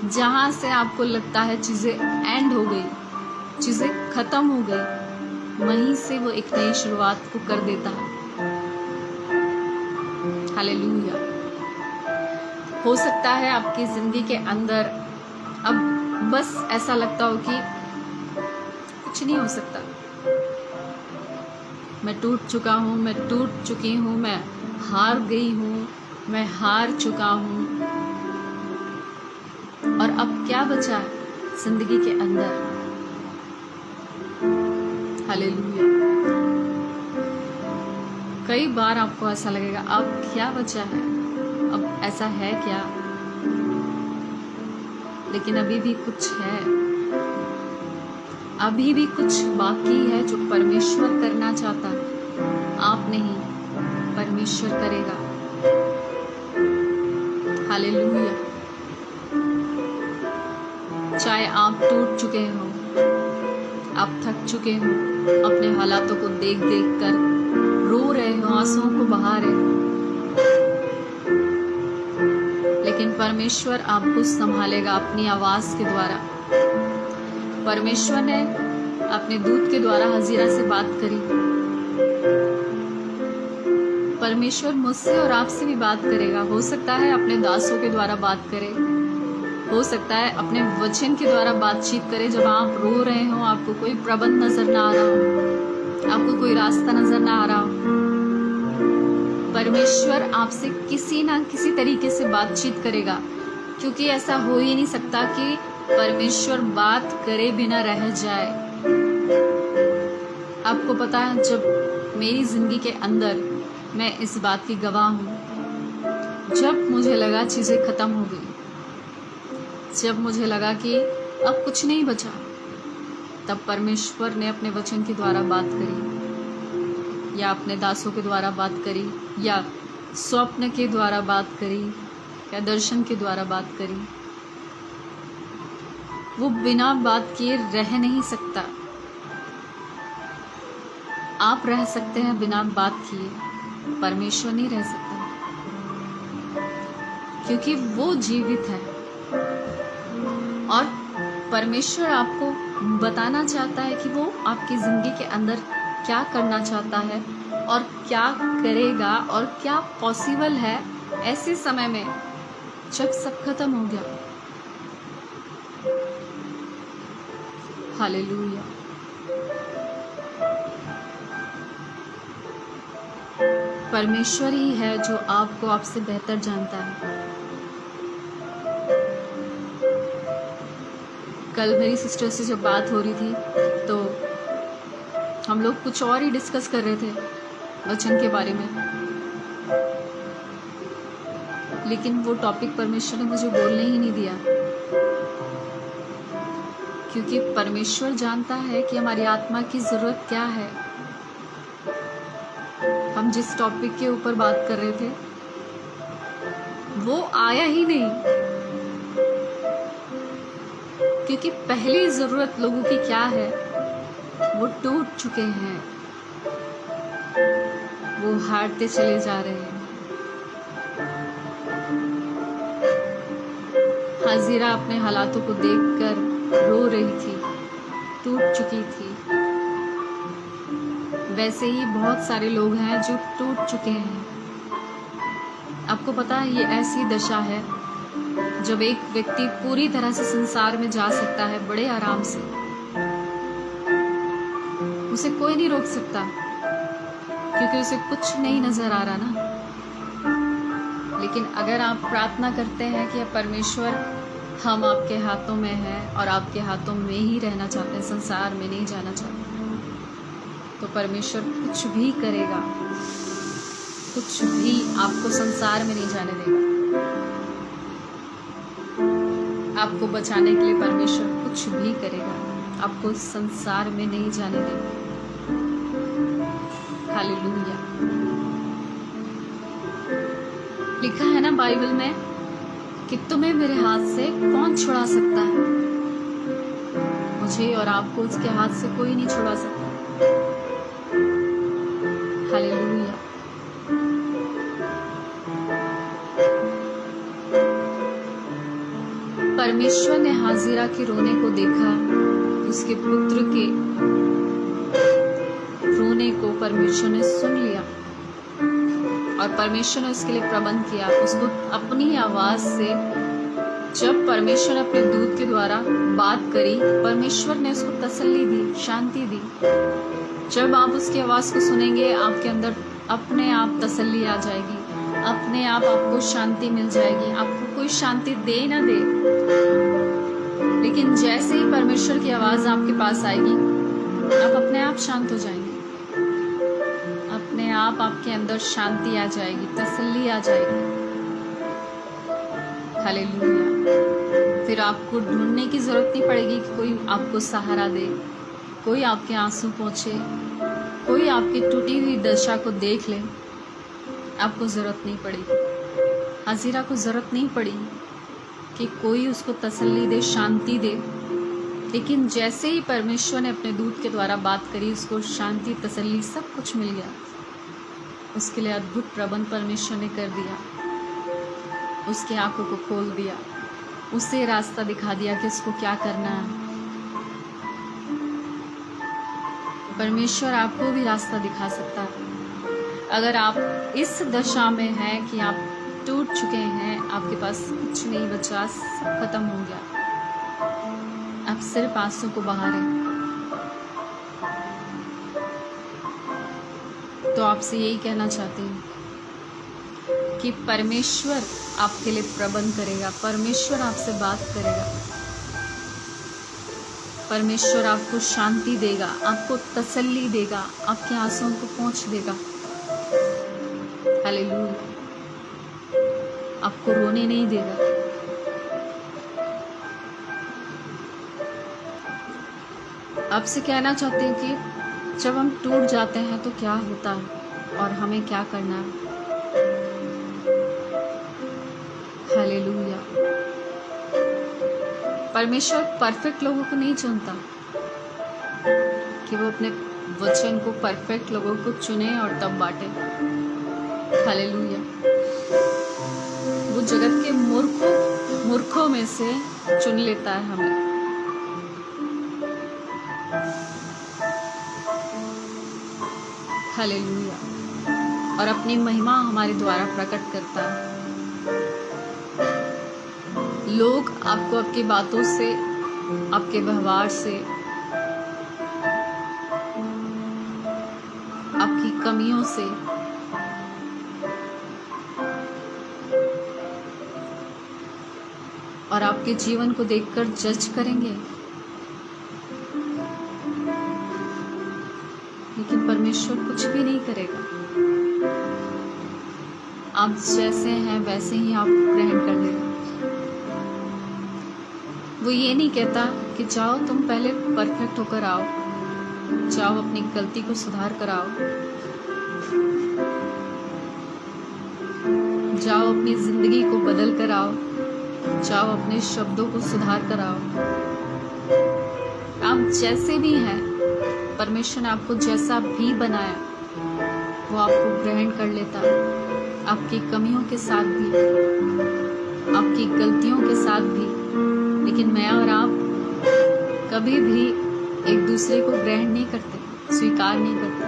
जहां से आपको लगता है चीजें एंड हो गई, चीजें खत्म हो गई, वहीं से वो एक नई शुरुआत को कर देता है। हालेलुया। हो सकता है आपकी जिंदगी के अंदर अब बस ऐसा लगता हो कि कुछ नहीं हो सकता, मैं टूट चुका हूं, मैं टूट चुकी हूं, मैं हार गई हूं, मैं हार चुका हूं, और अब क्या बचा है जिंदगी के अंदर। हालेलुया। कई बार आपको ऐसा लगेगा अब क्या बचा है, अब ऐसा है क्या, लेकिन अभी भी कुछ है, अभी भी कुछ बाकी है जो परमेश्वर करना चाहता है। आप नहीं, परमेश्वर करेगा। हालेलुया। चाहे आप टूट चुके हो, आप थक चुके हो, अपने हालातों को देख देख कर रो रहे हो, आंसुओं को बहा रहे हो, लेकिन परमेश्वर आपको संभालेगा अपनी आवाज के द्वारा। परमेश्वर ने अपने दूत के द्वारा हजीरा से बात करी। परमेश्वर मुझसे और आपसे भी बात करेगा। हो सकता है अपने दासों के द्वारा बात करे, हो सकता है अपने वचन के द्वारा बातचीत करे। जब आप रो रहे हो, आपको कोई प्रबंध नजर ना आ रहा हो, आपको कोई रास्ता नजर ना आ रहा हो, परमेश्वर आपसे किसी ना किसी तरीके से बातचीत करेगा, क्योंकि ऐसा हो ही नहीं सकता कि परमेश्वर बात करे बिना रह जाए। आपको पता है, जब मेरी जिंदगी के अंदर, मैं इस बात की गवाह हूं, जब मुझे लगा चीजें खत्म हो गई, जब मुझे लगा कि अब कुछ नहीं बचा, तब परमेश्वर ने अपने वचन के द्वारा बात करी, या अपने दासों के द्वारा बात करी, या स्वप्न के द्वारा बात करी, या दर्शन के द्वारा बात करी। वो बिना बात किए रह नहीं सकता। आप रह सकते हैं बिना बात किए, परमेश्वर नहीं रह सकता, क्योंकि वो जीवित है। और परमेश्वर आपको बताना चाहता है कि वो आपकी जिंदगी के अंदर क्या करना चाहता है और क्या करेगा और क्या पॉसिबल है ऐसे समय में जब सब खत्म हो गया। हालेलुया। परमेश्वर ही है जो आपको आपसे बेहतर जानता है। कल मेरी सिस्टर से जब बात हो रही थी तो हम लोग कुछ और ही डिस्कस कर रहे थे वचन के बारे में, लेकिन वो टॉपिक परमेश्वर ने मुझे बोलने ही नहीं दिया, क्योंकि परमेश्वर जानता है कि हमारी आत्मा की जरूरत क्या है। हम जिस टॉपिक के ऊपर बात कर रहे थे वो आया ही नहीं, क्योंकि पहली जरूरत लोगों की क्या है, वो टूट चुके हैं, वो हारते चले जा रहे हैं। हाजिरा अपने हालातों को देखकर रो रही थी, टूट चुकी थी। वैसे ही बहुत सारे लोग हैं जो टूट चुके हैं। आपको पता है, ये ऐसी दशा है जब एक व्यक्ति पूरी तरह से संसार में जा सकता है बड़े आराम से, उसे कोई नहीं रोक सकता, क्योंकि उसे कुछ नहीं नजर आ रहा ना। लेकिन अगर आप प्रार्थना करते हैं कि परमेश्वर हम आपके हाथों में हैं और आपके हाथों में ही रहना चाहते हैं, संसार में नहीं जाना चाहते, तो परमेश्वर कुछ भी करेगा, कुछ भी आपको संसार में नहीं जाने देगा। आपको बचाने के लिए परमेश्वर कुछ भी करेगा, आपको संसार में नहीं जाने देगा। हालेलुया। लिखा है ना बाइबल में कि तुम्हें मेरे हाथ से कौन छुड़ा सकता है। मुझे और आपको उसके हाथ से कोई नहीं छुड़ा सकता। हालेलुया। परमेश्वर ने हाजिरा के रोने को देखा, उसके पुत्र के रोने को परमेश्वर ने सुन लिया और परमेश्वर ने उसके लिए प्रबंध किया। उसको अपनी आवाज से, जब परमेश्वर ने अपने दूत के द्वारा बात करी, परमेश्वर ने उसको तसल्ली दी, शांति दी। जब आप उसकी आवाज को सुनेंगे, आपके अंदर अपने आप तसल्ली आ जाएगी, अपने आप आपको शांति मिल जाएगी। आपको कोई शांति दे ना दे, लेकिन जैसे ही परमेश्वर की आवाज आपके पास आएगी, आप अपने आप शांत हो जाएंगे। अपने आप आपके अंदर शांति आ जाएगी, तसल्ली आ जाएगी। हालेलुया। फिर आपको ढूंढने की जरूरत नहीं पड़ेगी कि कोई आपको सहारा दे, कोई आपके आंसू पोंछे, कोई आपकी टूटी हुई दशा को देख ले। आपको जरूरत नहीं पड़ेगी। हाजिरा को जरूरत नहीं पड़ी कि कोई उसको तसल्ली दे, शांति दे। लेकिन जैसे ही परमेश्वर ने अपने दूत के द्वारा बात करी, उसको शांति, तसल्ली, सब कुछ मिल गया। उसके लिए अद्भुत प्रबंध परमेश्वर ने कर दिया। उसकी आंखों को खोल दिया, उसे रास्ता दिखा दिया कि उसको क्या करना है। परमेश्वर आपको भी रास्ता दिखा सकता है। अगर आप इस दशा में हैं कि आप टूट चुके हैं, आपके पास कुछ नहीं बचा, सब खत्म हो गया, आप सिर्फ आंसू को बहा रहे, तो आपसे यही कहना चाहती हूँ कि परमेश्वर आपके लिए प्रबंध करेगा, परमेश्वर आपसे बात करेगा, परमेश्वर आपको शांति देगा, आपको तसल्ली देगा, आपके आंसुओं को पोंछ देगा। हालेलुया। आपको रोने नहीं देगा। आपसे कहना चाहते हैं कि जब हम टूट जाते हैं तो क्या होता है और हमें क्या करना है। हालेलुया। परमेश्वर परफेक्ट लोगों को नहीं चुनता कि वो अपने वचन को परफेक्ट लोगों को चुने और तब बांटे। हालेलुया। वो जगत के मूर्खों में से चुन लेता है हमें। हालेलुया। और अपनी महिमा हमारे द्वारा प्रकट करता है। लोग आपको आपकी बातों से, आपके व्यवहार से, आपकी कमियों से, और आपके जीवन को देखकर जज करेंगे, लेकिन परमेश्वर कुछ भी नहीं करेगा। आप जैसे हैं वैसे ही आप ग्रहण कर लेगा। वो ये नहीं कहता कि जाओ तुम पहले परफेक्ट होकर आओ, जाओ अपनी गलती को सुधार कर आओ, जाओ अपनी जिंदगी को बदल कर आओ, जाओ अपने शब्दों को सुधार कर आओ। आप जैसे भी हैं, परमेश्वर ने आपको जैसा भी बनाया वो आपको ग्रहण कर लेता है, आपकी कमियों के साथ भी, आपकी गलतियों के साथ भी। लेकिन मैं और आप कभी भी एक दूसरे को ग्रहण नहीं करते, स्वीकार नहीं करते।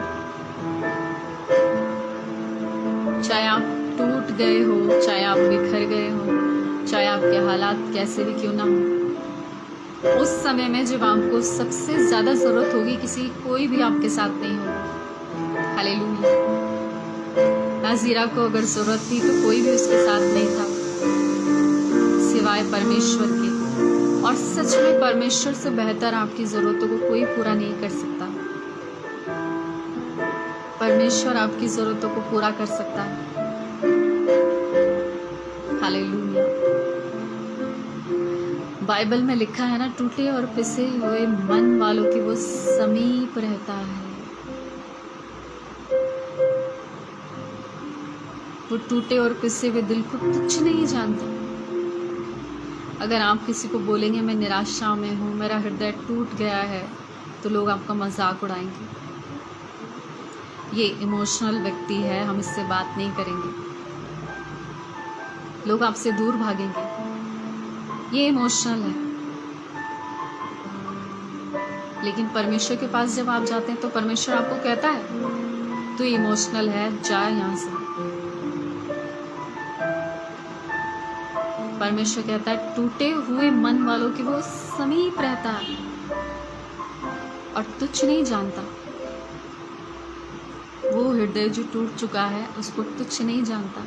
चाहे आप टूट गए हो, चाहे आप बिखर गए हो, चाहे आपके हालात कैसे भी क्यों ना हो, उस समय में जब आपको सबसे ज्यादा जरूरत होगी, कोई भी आपके साथ नहीं होगा। हालेलुया। हाजिरा को अगर जरूरत थी तो कोई भी उसके साथ नहीं था सिवाय परमेश्वर के। और सच में परमेश्वर से बेहतर आपकी जरूरतों को कोई पूरा नहीं कर सकता। परमेश्वर आपकी जरूरतों को पूरा कर सकता है। हालेलुया। बाइबल में लिखा है ना, टूटे और पिसे हुए मन वालों के वो समीप रहता है। वो टूटे और पिसे हुए दिल को कुछ नहीं जानता। अगर आप किसी को बोलेंगे मैं निराशा में हूँ, मेरा हृदय टूट गया है, तो लोग आपका मजाक उड़ाएंगे। ये इमोशनल व्यक्ति है, हम इससे बात नहीं करेंगे, लोग आपसे दूर भागेंगे। ये इमोशनल है। लेकिन परमेश्वर के पास जब आप जाते हैं तो परमेश्वर आपको कहता है तो इमोशनल है, जा यहाँ से। परमेश्वर कहता है टूटे हुए मन वालों के वो समीप रहता है और तुच्छ नहीं जानता। वो हृदय जो टूट चुका है उसको तुच्छ नहीं जानता,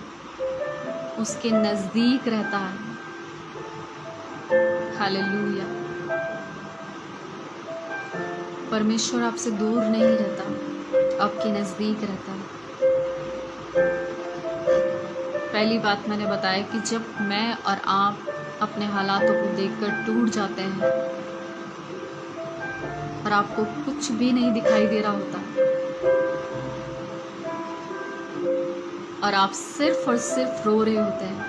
उसके नजदीक रहता है। हालेलुया। परमेश्वर आपसे दूर नहीं रहता, आपके नजदीक रहता है। पहली बात मैंने बताया कि जब मैं और आप अपने हालातों को देखकर टूट जाते हैं और आपको कुछ भी नहीं दिखाई दे रहा होता और आप सिर्फ और सिर्फ रो रहे होते हैं,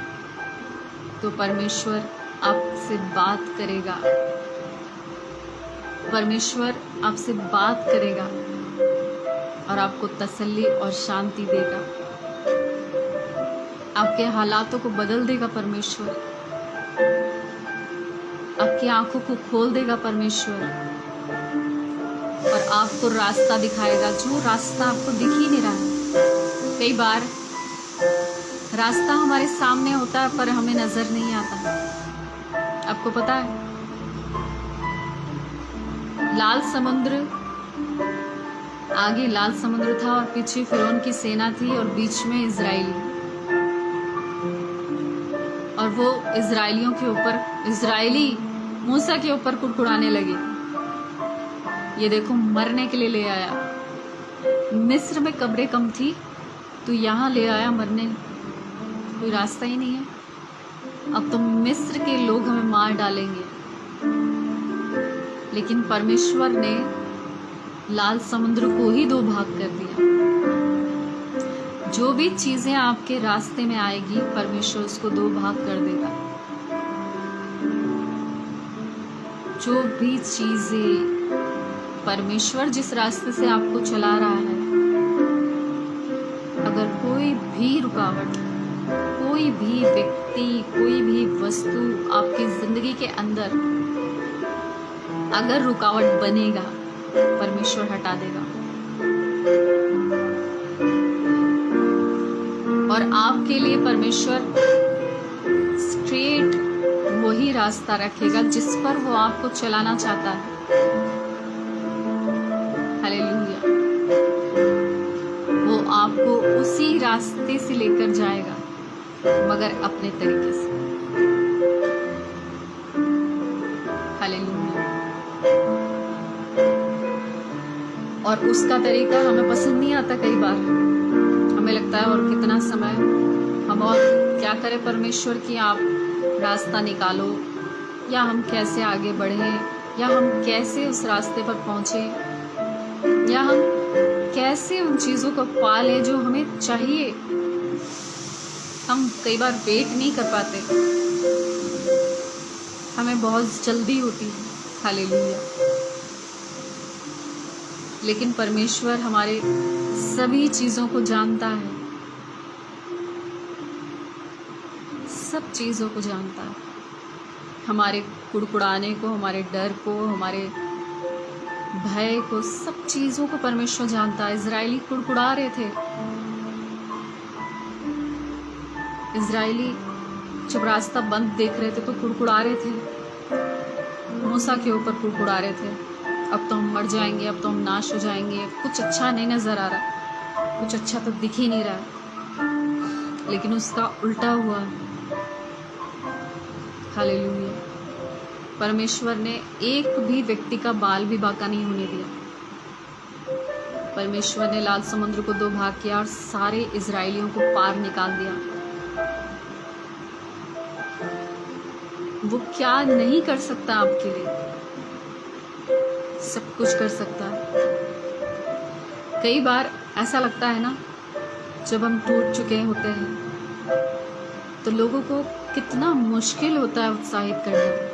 तो परमेश्वर आपसे बात करेगा। परमेश्वर आपसे बात करेगा और आपको तसल्ली और शांति देगा। आपके हालातों को बदल देगा परमेश्वर, आपकी आंखों को खोल देगा परमेश्वर और आपको रास्ता दिखाएगा, जो रास्ता आपको दिख ही नहीं रहा है। कई बार रास्ता हमारे सामने होता है पर हमें नजर नहीं आता। आपको पता है, लाल समुद्र, आगे लाल समुद्र था और पीछे फिरौन की सेना थी और बीच में इजराइली, और वो इजराइलियों के ऊपर, इजराइली मूसा के ऊपर कुड़कुड़ाने लगे, ये देखो मरने के लिए ले आया। मिस्र में कब्रें कम थी तो यहाँ ले आया मरने, कोई रास्ता ही नहीं है। अब तो मिस्र के लोग हमें मार डालेंगे। लेकिन परमेश्वर ने लाल समुद्र को ही दो भाग कर दिया। जो भी चीजें आपके रास्ते में आएगी परमेश्वर उसको दो भाग कर देगा। जो भी चीजें परमेश्वर जिस रास्ते से आपको चला रहा है, अगर कोई भी रुकावट, कोई भी व्यक्ति, कोई भी वस्तु आपकी जिंदगी के अंदर अगर रुकावट बनेगा, परमेश्वर हटा देगा और आपके लिए परमेश्वर स्ट्रेट वही रास्ता रखेगा जिस पर वो आपको चलाना चाहता है। हालेलुया। वो आपको उसी रास्ते से लेकर जाएगा, मगर अपने तरीके से। हालेलुया। और उसका तरीका हमें पसंद नहीं आता। कई बार हमें लगता है और कितना समय, हम और क्या करें परमेश्वर की आप रास्ता निकालो, या हम कैसे आगे बढ़ें, या हम कैसे उस रास्ते पर पहुंचे, या हम कैसे उन चीज़ों को पा लें जो हमें चाहिए। हम कई बार वेट नहीं कर पाते, हमें बहुत जल्दी होती है। हालेलुया। लेकिन परमेश्वर हमारे सभी चीज़ों को जानता है, सब चीज़ों को जानता है, हमारे कुड़कुड़ाने को, हमारे डर को, हमारे भय को, सब चीज़ों को परमेश्वर जानता है। इजरायली कुड़कुड़ा रहे थे। इजरायली जब रास्ता बंद देख रहे थे तो कुड़कुड़ा रहे थे, मूसा के ऊपर कुड़कुड़ा रहे थे, अब तो हम मर जाएंगे, अब तो हम नाश हो जाएंगे, कुछ अच्छा नहीं नजर आ रहा, कुछ अच्छा तो दिख ही नहीं रहा। लेकिन उसका उल्टा हुआ। हालेलुया। परमेश्वर ने एक भी व्यक्ति का बाल भी बांका नहीं होने दिया। परमेश्वर ने लाल समुद्र को दो भाग किया और सारे इजरायलियों को पार निकाल दिया। वो क्या नहीं कर सकता आपके लिए, सब कुछ कर सकता है। कई बार ऐसा लगता है ना, जब हम टूट चुके होते हैं तो लोगों को कितना मुश्किल होता है उत्साहित करना,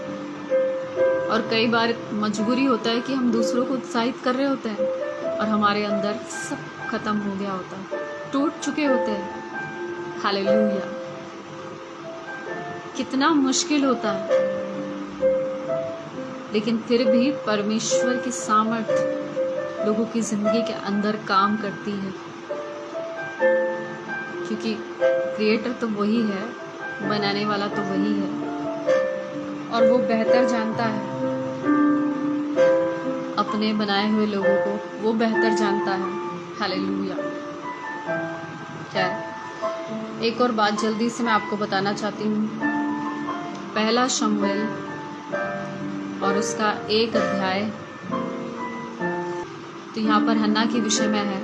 और कई बार मजबूरी होता है कि हम दूसरों को उत्साहित कर रहे होते हैं और हमारे अंदर सब खत्म हो गया होता है, टूट चुके होते हैं। हालेलुया। कितना मुश्किल होता है, लेकिन फिर भी परमेश्वर की सामर्थ लोगों की जिंदगी के अंदर काम करती है, क्योंकि क्रिएटर तो वही है, बनाने वाला तो वही है, और वो बेहतर जानता है अपने बनाए हुए लोगों को, वो बेहतर जानता है। हालेलुया। क्या एक और बात जल्दी से मैं आपको बताना चाहती हूँ। पहला शमूएल और उसका 1 अध्याय, तो यहाँ पर हन्ना के विषय में है।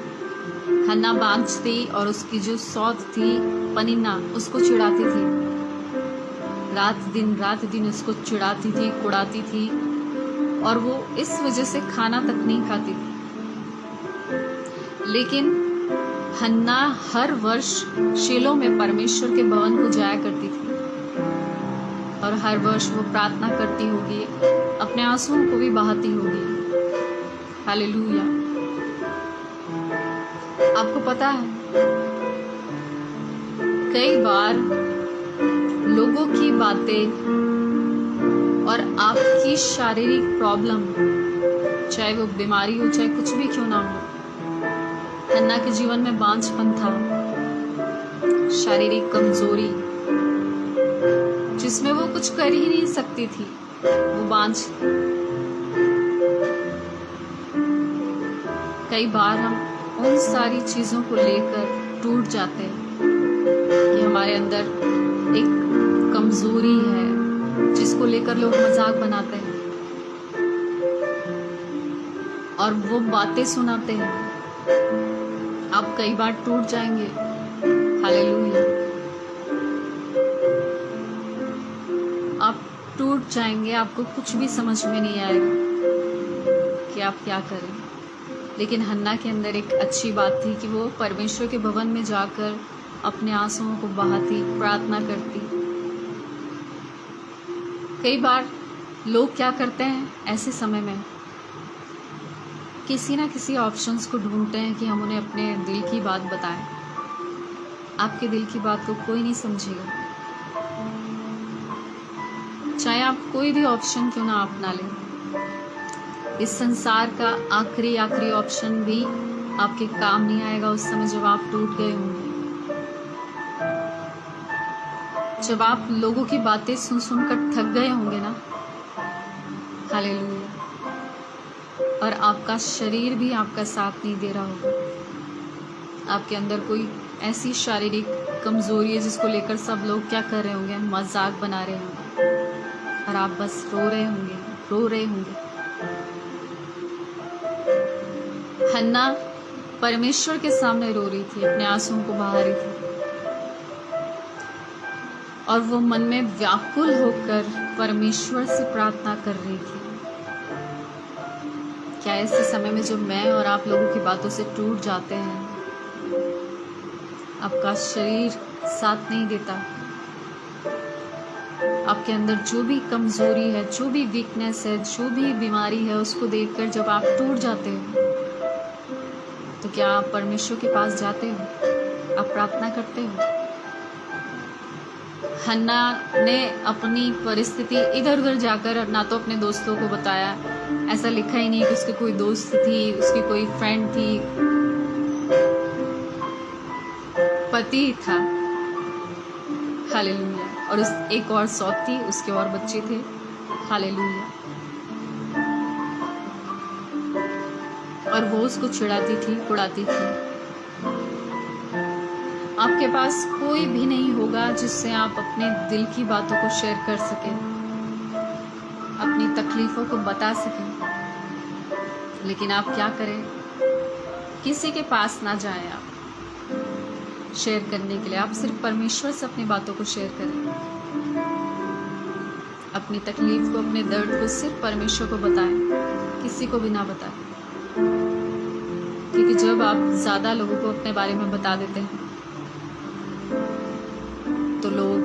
हन्ना बांझ थी और उसकी जो सौत थी पनिन्ना, उसको चिढ़ाती थी, रात दिन उसको चिढ़ाती थी, कुड़ाती थी, और वो इस वजह से खाना तक नहीं खाती थी। लेकिन हन्ना हर वर्ष शीलो में परमेश्वर के भवन को जाया करती थी, और हर वर्ष वो प्रार्थना करती होगी, अपने आंसुओं को भी बहाती होगी। हालेलुया। आपको पता है, कई बार लोगों की बातें और आपकी शारीरिक प्रॉब्लम, चाहे वो बीमारी हो चाहे कुछ भी क्यों ना हो, हन्ना के जीवन में बांझपन था, शारीरिक कमजोरी, जिसमें वो कुछ कर ही नहीं सकती थी, वो बांझ। कई बार हम उन सारी चीजों को लेकर टूट जाते हैं कि हमारे अंदर एक कमजोरी है जिसको लेकर लोग मजाक बनाते हैं और वो बातें सुनाते हैं। आप कई बार टूट जाएंगे। हालेलुया। आप टूट जाएंगे, आपको कुछ भी समझ में नहीं आएगा कि आप क्या करें। लेकिन हन्ना के अंदर एक अच्छी बात थी कि वो परमेश्वर के भवन में जाकर अपने आंसुओं को बहाती, प्रार्थना करती। कई बार लोग क्या करते हैं, ऐसे समय में किसी ना किसी ऑप्शंस को ढूंढते हैं कि हम उन्हें अपने दिल की बात बताएं। आपके दिल की बात को कोई नहीं समझेगा, चाहे आप कोई भी ऑप्शन क्यों ना अपना लें। इस संसार का आखिरी ऑप्शन भी आपके काम नहीं आएगा उस समय जब आप टूट गए होंगे, जब आप लोगों की बातें सुन सुनकर थक गए होंगे ना। हालेलुया। और आपका शरीर भी आपका साथ नहीं दे रहा होगा। आपके अंदर कोई ऐसी शारीरिक कमजोरी है जिसको लेकर सब लोग क्या कर रहे होंगे, मजाक बना रहे होंगे, और आप बस रो रहे होंगे। हन्ना परमेश्वर के सामने रो रही थी, अपने आंसुओं को बहा रही थी, और वो मन में व्याकुल होकर परमेश्वर से प्रार्थना कर रही थी। क्या ऐसे समय में जब मैं और आप लोगों की बातों से टूट जाते हैं, आपका शरीर साथ नहीं देता, आपके अंदर जो भी कमजोरी है, जो भी वीकनेस है, जो भी बीमारी है, उसको देखकर जब आप टूट जाते हो, तो क्या आप परमेश्वर के पास जाते हो, आप प्रार्थना करते हो? हन्ना ने अपनी परिस्थिति इधर उधर जाकर ना तो अपने दोस्तों को बताया, ऐसा लिखा ही नहीं कि उसकी कोई दोस्त थी, उसकी कोई फ्रेंड थी, पति था। हालेलुया। और उस एक और सौत थी, उसके और बच्चे थे। हालेलुया। और वो उसको चिढ़ाती थी, कुड़ाती थी। आपके पास कोई भी नहीं होगा जिससे आप अपने दिल की बातों को शेयर कर सकें, अपनी तकलीफों को बता सकें। लेकिन आप क्या करें, किसी के पास ना जाएं आप शेयर करने के लिए। आप सिर्फ परमेश्वर से अपनी बातों को शेयर करें, अपनी तकलीफ को, अपने दर्द को सिर्फ परमेश्वर को बताएं, किसी को भी ना बताएं। क्योंकि जब आप ज़्यादा लोगों को अपने बारे में बता देते हैं तो लोग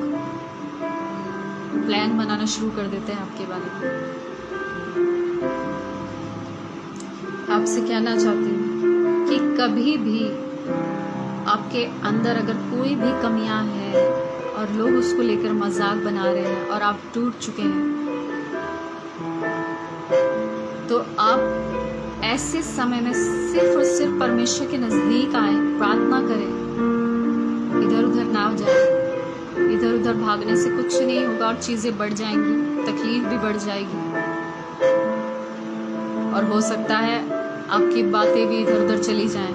प्लान बनाना शुरू कर देते हैं आपके बारे में। आपसे कहना चाहती हूँ कि कभी भी आपके अंदर अगर कोई भी कमियां हैं और लोग उसको लेकर मजाक बना रहे हैं और आप टूट चुके हैं, तो आप ऐसे समय में सिर्फ और सिर्फ परमेश्वर के नजदीक आए, प्रार्थना करें, इधर उधर ना जाए। इधर उधर भागने से कुछ नहीं होगा और चीजें बढ़ जाएंगी, तकलीफ भी बढ़ जाएगी और हो सकता है आपकी बातें भी इधर उधर चली जाएं।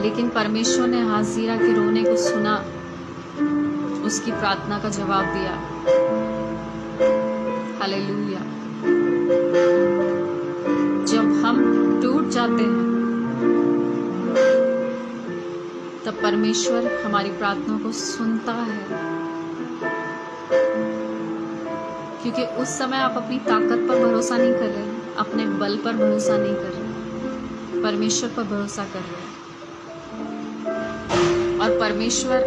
लेकिन परमेश्वर ने हाजिरा के रोने को सुना, उसकी प्रार्थना का जवाब दिया। हालेलुया। जब हम टूट जाते हैं तब परमेश्वर हमारी प्रार्थना को सुनता है, क्योंकि उस समय आप अपनी ताकत पर भरोसा नहीं कर रहे, अपने बल पर भरोसा नहीं कर रहे, परमेश्वर पर भरोसा कर रहे हैं। और परमेश्वर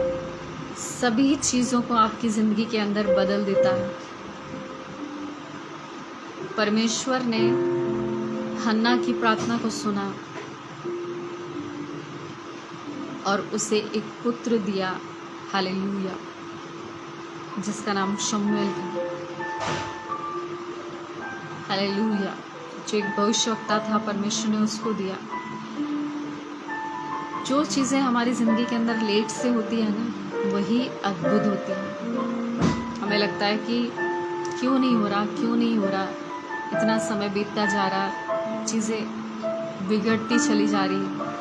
सभी चीजों को आपकी जिंदगी के अंदर बदल देता है। परमेश्वर ने हन्ना की प्रार्थना को सुना और उसे एक पुत्र दिया, हालेलुया, जिसका नाम शमूएल था। हालेलुया। जो एक भविष्यवक्ता था, परमेश्वर ने उसको दिया। जो चीज़ें हमारी ज़िंदगी के अंदर लेट से होती है ना, वही अद्भुत होती है। हमें लगता है कि क्यों नहीं हो रहा, इतना समय बीतता जा रहा, चीज़ें बिगड़ती चली जा रही है।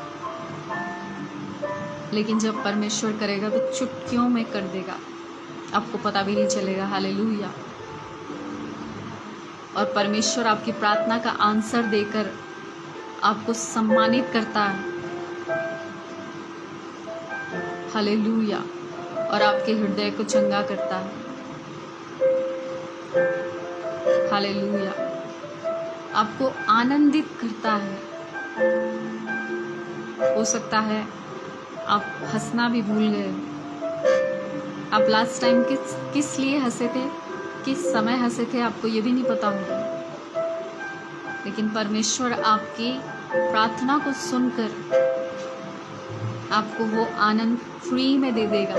लेकिन जब परमेश्वर करेगा तो चुटकियों में कर देगा, आपको पता भी नहीं चलेगा। हालेलुया। और परमेश्वर आपकी प्रार्थना का आंसर देकर आपको सम्मानित करता है। हालेलुया। और आपके हृदय को चंगा करता है। हालेलुया। आपको आनंदित करता है। हो सकता है आप हंसना भी भूल गए। आप लास्ट टाइम किस लिए हंसे थे, किस समय हंसे थे, आपको ये भी नहीं पता होगा। लेकिन परमेश्वर आपकी प्रार्थना को सुनकर आपको वो आनंद फ्री में दे देगा।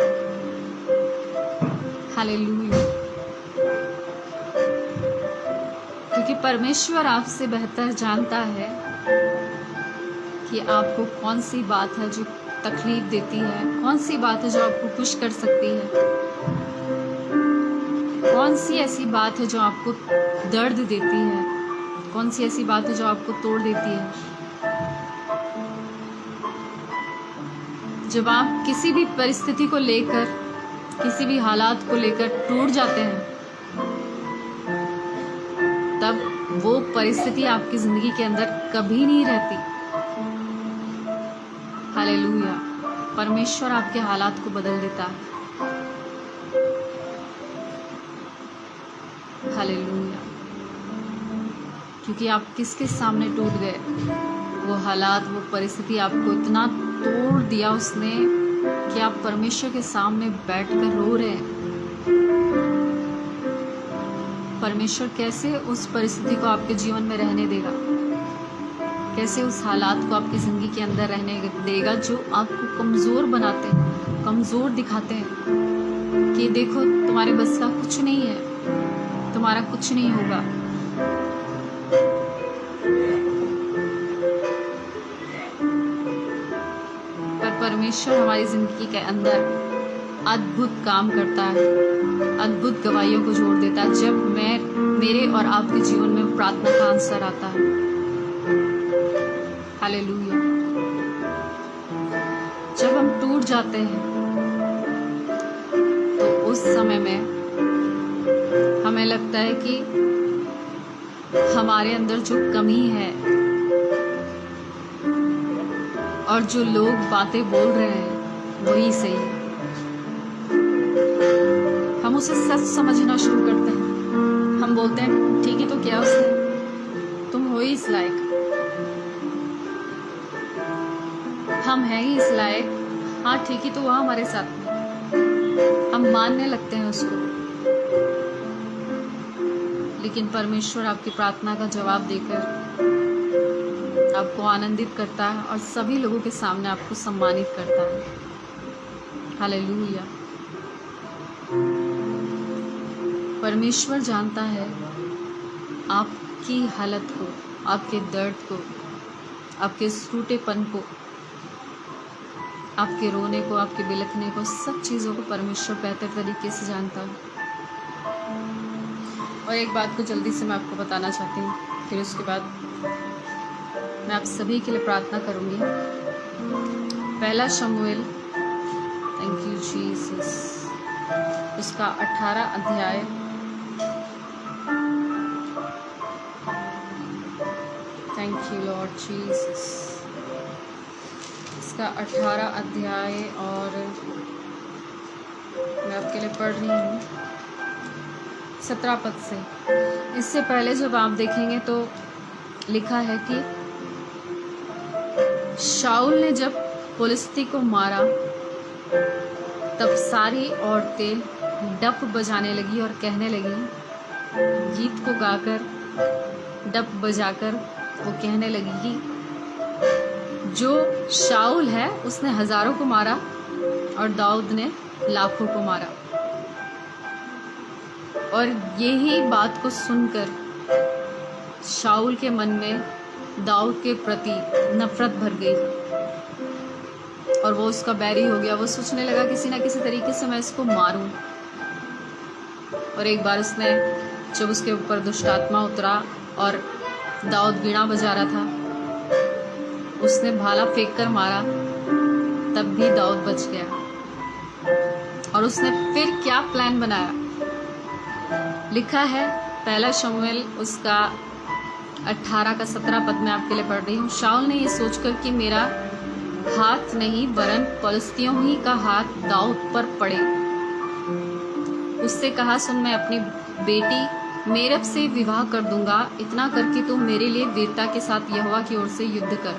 हालेलुया। क्योंकि परमेश्वर आपसे बेहतर जानता है कि आपको कौन सी बात है जो तकलीफ देती है, कौन सी बात है जो आपको खुश कर सकती है, कौन सी ऐसी बात है जो आपको दर्द देती है, कौन सी ऐसी बात है जो आपको तोड़ देती है। जब आप किसी भी परिस्थिति को लेकर, किसी भी हालात को लेकर टूट जाते हैं, तब वो परिस्थिति आपकी जिंदगी के अंदर कभी नहीं रहती। हालेलुया। परमेश्वर आपके हालात को बदल देता है। हालेलुया। क्योंकि आप किसके सामने टूट गए, वो हालात, वो परिस्थिति आपको इतना तोड़ दिया उसने कि आप परमेश्वर के सामने बैठकर रो रहे हैं। परमेश्वर कैसे उस परिस्थिति को आपके जीवन में रहने देगा, कैसे उस हालात को आपकी ज़िंदगी के अंदर रहने देगा जो आपको कमज़ोर बनाते हैं, कमज़ोर दिखाते हैं कि देखो तुम्हारे बस का कुछ नहीं है, तुम्हारा कुछ नहीं होगा। पर परमेश्वर हमारी ज़िंदगी के अंदर अद्भुत काम करता है, अद्भुत गवाहियों को जोड़ देता है जब मेरे और आपके जीवन में प्रार्थना का आंसर आता है। हालेलुया। जब हम टूट जाते हैं तो उस समय में हमें लगता है कि हमारे अंदर जो कमी है और जो लोग बातें बोल रहे हैं वही सही है। हम उसे सच समझना शुरू करते हैं। हम बोलते हैं ठीक ही तो क्या उसने, तुम हो ही इस लायक, हम हैं ही इस लायक, हाँ ठीक ही तो हुआ हमारे साथ में। मानने लगते हैं उसको, लेकिन परमेश्वर आपकी प्रार्थना का जवाब देकर आपको आनंदित करता है और सभी लोगों के सामने आपको सम्मानित करता है। हालेलुया। परमेश्वर जानता है आपकी हालत को, आपके दर्द को, आपके टूटेपन को, आपके रोने को, आपके बिलखने को, सब चीज़ों को परमेश्वर बेहतर तरीके से जानता है। और एक बात को जल्दी से मैं आपको बताना चाहती हूँ, फिर उसके बाद मैं आप सभी के लिए प्रार्थना करूँगी। पहला शमूएल, थैंक यू जीसस, उसका 18 अध्याय थैंक यू लॉर्ड जीसस, इसका 18 अध्याय और मैं आपके लिए पढ़ रही हूँ 17 पद से। इससे पहले जब आप देखेंगे तो लिखा है कि शाऊल ने जब फिलिस्ती को मारा तब सारी औरतें डप बजाने लगी और कहने लगी, गीत को गाकर डप बजाकर वो कहने लगी कि जो शाऊल है उसने हजारों को मारा और दाऊद ने लाखों को मारा। और यही बात को सुनकर शाऊल के मन में दाऊद के प्रति नफरत भर गई और वो उसका बैरी हो गया। वो सोचने लगा किसी ना किसी तरीके से मैं इसको मारूं। और एक बार उसने, जब उसके ऊपर दुष्ट आत्मा उतरा और दाऊद वीणा बजा रहा था, उसने भाला फेंक कर मारा, तब भी दाऊद बच गया। और उसने फिर क्या प्लान बनाया, लिखा है पहला शमूएल उसका 18 का 17 पद में आपके लिए पढ़ रही हूँ। शाऊल ने ये सोचकर कि मेरा हाथ नहीं वरन फिलिस्तियों ही का हाथ दाऊद पर पड़े, उससे कहा, सुन, मैं अपनी बेटी मेरब से विवाह कर दूंगा, इतना करके तू मेरे लिए वीरता के साथ यहोवा की ओर से युद्ध कर।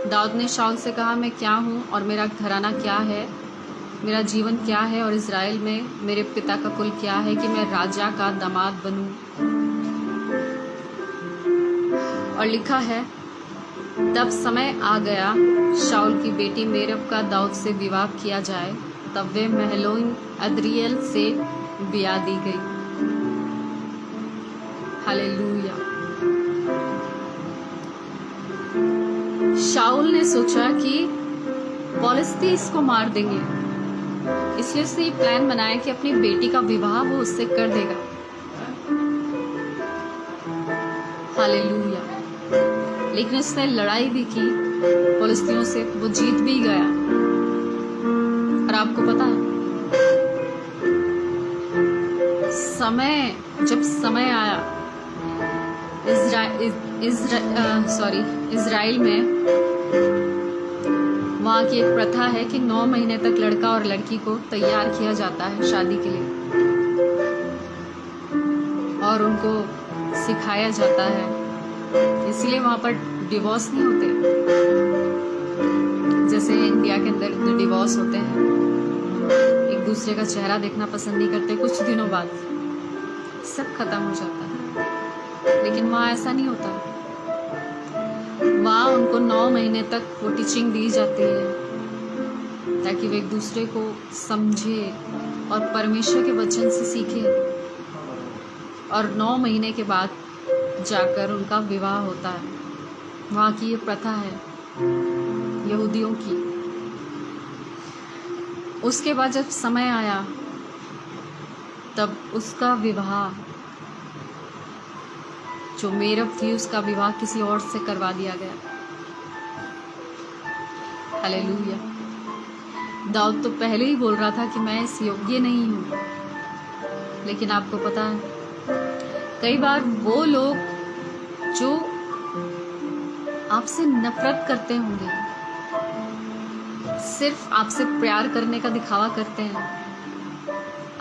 दाऊद ने शाऊल से कहा, मैं क्या हूँ और मेरा घराना क्या है, मेरा जीवन क्या है और इज़राइल में मेरे पिता का कुल क्या है कि मैं राजा का दामाद बनूं। और लिखा है, तब समय आ गया शाऊल की बेटी मेरब का दाऊद से विवाह किया जाए, तब वे महलोन अद्रियल से ब्याह दी गई। हालेलुया। शाऊल ने सोचा कि फिलिस्ती इसको मार देंगे, इसलिए उसने ये प्लान बनाया कि अपनी बेटी का विवाह वो उससे कर देगा। हालेलुया। लेकिन उसने लड़ाई भी की फिलिस्तियों से, वो जीत भी गया। और आपको पता है, जब समय आया इज़राइल में, वहाँ की एक प्रथा है कि 9 महीने तक लड़का और लड़की को तैयार किया जाता है शादी के लिए और उनको सिखाया जाता है। इसीलिए वहाँ पर डिवोर्स नहीं होते जैसे इंडिया के अंदर डिवोर्स होते हैं, एक दूसरे का चेहरा देखना पसंद नहीं करते, कुछ दिनों बाद सब खत्म हो जाता है। लेकिन वहाँ ऐसा नहीं होता, वहाँ उनको 9 महीने तक वो टीचिंग दी जाती है ताकि वे एक दूसरे को समझे और परमेश्वर के वचन से सीखे। और 9 महीने के बाद जाकर उनका विवाह होता है। वहाँ की ये प्रथा है यहूदियों की। उसके बाद जब समय आया तब उसका विवाह, जो मेरब थी, उसका विवाह किसी और से करवा दिया गया। हालेलुया। दाऊद तो पहले ही बोल रहा था कि मैं इस योग्य नहीं हूँ, लेकिन आपको पता है कई बार वो लोग जो आपसे नफरत करते होंगे, सिर्फ आपसे प्यार करने का दिखावा करते हैं,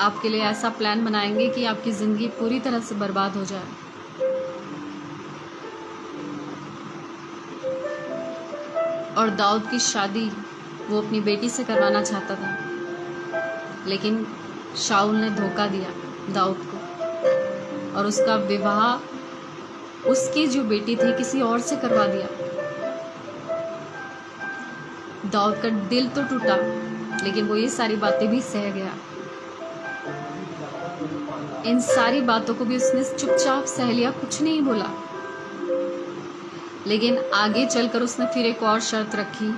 आपके लिए ऐसा प्लान बनाएंगे कि आपकी जिंदगी पूरी तरह से बर्बाद हो जाए। और दाऊद की शादी वो अपनी बेटी से करवाना चाहता था, लेकिन शाऊल ने धोखा दिया दाऊद को, और उसका विवाह उसकी जो बेटी थी किसी और से करवा दिया। दाऊद का दिल तो टूटा, लेकिन वो ये सारी बातें भी सह गया। इन सारी बातों को भी उसने चुपचाप सह लिया, कुछ नहीं बोला। लेकिन आगे चलकर उसने फिर एक और शर्त रखी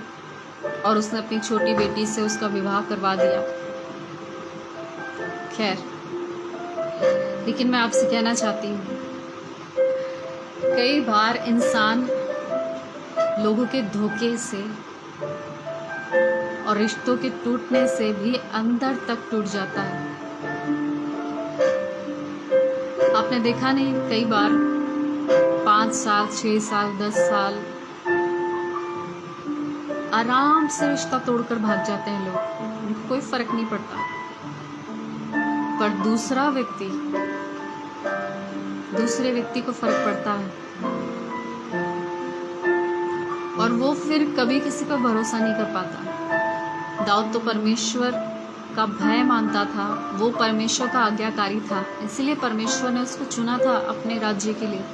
और उसने अपनी छोटी बेटी से उसका विवाह करवा दिया। खैर, लेकिन मैं आपसे कहना चाहती हूँ, कई बार इंसान लोगों के धोखे से और रिश्तों के टूटने से भी अंदर तक टूट जाता है। आपने देखा नहीं, कई बार 5 साल 6 साल 10 साल आराम से रिश्ता तोड़कर भाग जाते हैं लोग, उनको कोई फर्क नहीं पड़ता। पर दूसरे व्यक्ति को फर्क पड़ता है, और वो फिर कभी किसी पर भरोसा नहीं कर पाता। दाऊद तो परमेश्वर का भय मानता था, वो परमेश्वर का आज्ञाकारी था, इसलिए परमेश्वर ने उसको चुना था अपने राज्य के लिए।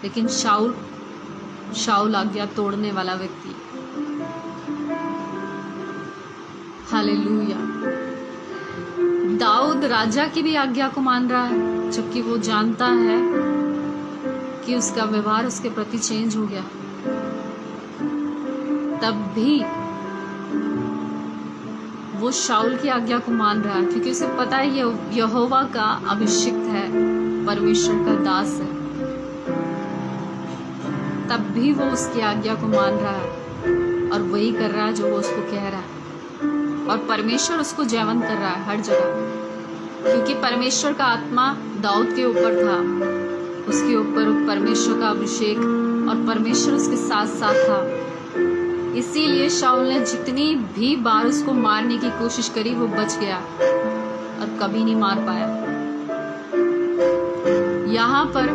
लेकिन शाऊल आज्ञा तोड़ने वाला व्यक्ति। हालेलुया। दाऊद राजा की भी आज्ञा को मान रहा है, जबकि वो जानता है कि उसका व्यवहार उसके प्रति चेंज हो गया। तब भी वो शाऊल की आज्ञा को मान रहा है, क्योंकि उसे पता है ये यहोवा का अभिषिक्त है, परमेश्वर का दास है। तब भी वो उसकी आज्ञा को मान रहा है और वही कर रहा है जो वो उसको कह रहा है, और परमेश्वर उसको जयवंत कर रहा है हर जगह, क्योंकि परमेश्वर का आत्मा दाऊद के ऊपर था, उसके ऊपर परमेश्वर का अभिषेक, और परमेश्वर उसके साथ साथ था। इसीलिए शाऊल ने जितनी भी बार उसको मारने की कोशिश करी, वो बच गया और कभी नहीं मार पाया। यहाँ पर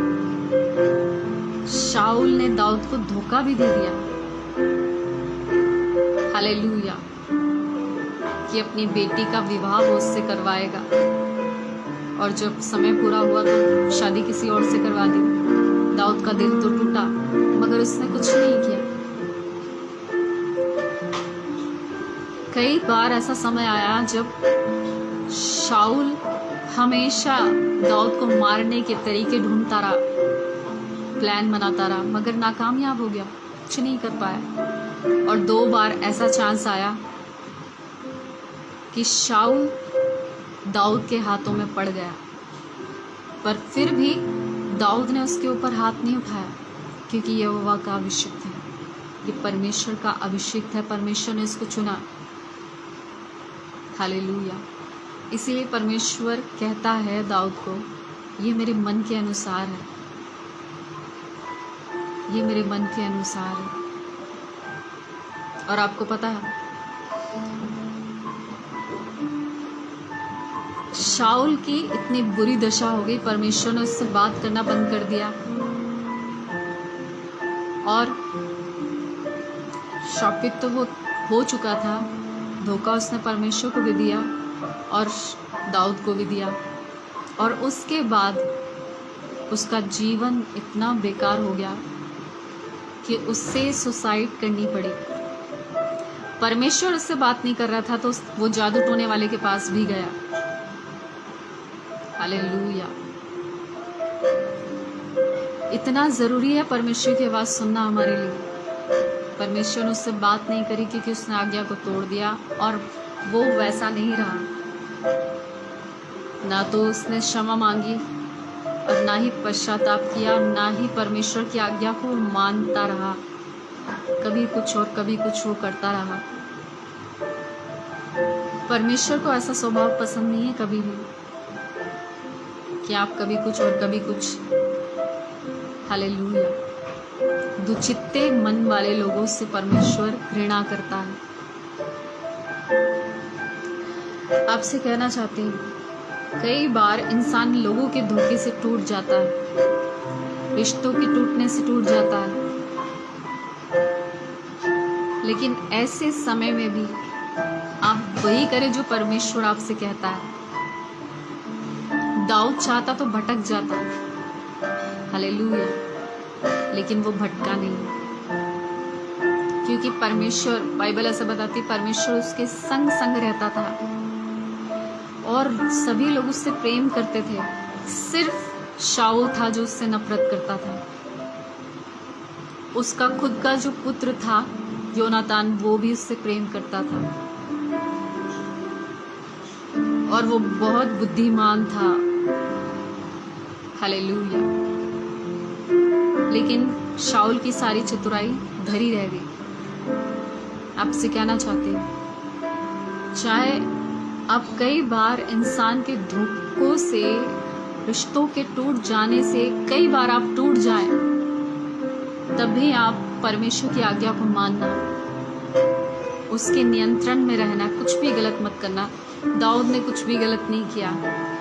शाऊल ने दाऊद को धोखा भी दे दिया। हालेलुया। कि अपनी बेटी का विवाह वो उससे करवाएगा, और जब समय पूरा हुआ तो शादी किसी और से करवा दी। दाऊद का दिल तो टूटा, मगर उसने कुछ नहीं किया। कई बार ऐसा समय आया जब शाऊल हमेशा दाऊद को मारने के तरीके ढूंढता रहा, प्लान बनाता रहा, मगर नाकामयाब हो गया, कुछ नहीं कर पाया। और 2 बार ऐसा चांस आया कि शाऊल दाऊद के हाथों में पड़ गया, पर फिर भी दाऊद ने उसके ऊपर हाथ नहीं उठाया, क्योंकि ये यहोवा का अभिषिक्त है, ये परमेश्वर का अभिषिक्त है, परमेश्वर ने इसको चुना। हालेलुया। इसीलिए परमेश्वर कहता है दाऊद को, ये मेरे मन के अनुसार है, ये मेरे मन के अनुसार है। और आपको पता है, शाऊल की इतनी बुरी दशा हो गई, परमेश्वर ने उससे बात करना बंद कर दिया, और शापित तो वो हो चुका था। धोखा उसने परमेश्वर को भी दिया और दाऊद को भी दिया, और उसके बाद उसका जीवन इतना बेकार हो गया कि उससे सुसाइड करनी पड़ी। परमेश्वर उससे बात नहीं कर रहा था तो वो जादू टोने वाले के पास भी गया। हालेलुया। इतना ज़रूरी है परमेश्वर की आवाज़ सुनना हमारे लिए। परमेश्वर ने उससे बात नहीं करी क्योंकि उसने आज्ञा को तोड़ दिया, और वो वैसा नहीं रहा। ना तो उसने क्षमा मांगी और ना ही पश्चाताप किया, ना ही परमेश्वर की आज्ञा को मानता रहा। कभी कुछ और कभी कुछ वो करता रहा। परमेश्वर को ऐसा स्वभाव पसंद नहीं है कभी भी, कि आप कभी कुछ और कभी कुछ। हालेलुया। दुचित्ते मन वाले लोगों से परमेश्वर घृणा करता है। आपसे कहना चाहती हूँ, कई बार इंसान लोगों के धोखे से टूट जाता है, रिश्तों के टूटने से टूट जाता है, लेकिन ऐसे समय में भी आप वही करें जो परमेश्वर आपसे कहता है। दाऊद चाहता तो भटक जाता, हालेलुया, लेकिन वो भटका नहीं, क्योंकि परमेश्वर, बाइबल ऐसा बताती, परमेश्वर उसके संग संग रहता था और सभी लोग उससे प्रेम करते थे। सिर्फ शाऊल था जो उससे नफरत करता था। उसका खुद का जो पुत्र था योनातान, वो भी उससे प्रेम करता था और वो बहुत बुद्धिमान था, हालेलुया। लेकिन शाऊल की सारी चतुराई धरी रह गई। आपसे कहना चाहती हूँ, चाहे आप कई बार इंसान के धोखों से, रिश्तों के टूट जाने से कई बार आप टूट जाएं, तभी आप परमेश्वर की आज्ञा को मानना, उसके नियंत्रण में रहना, कुछ भी गलत मत करना। दाऊद ने कुछ भी गलत नहीं किया।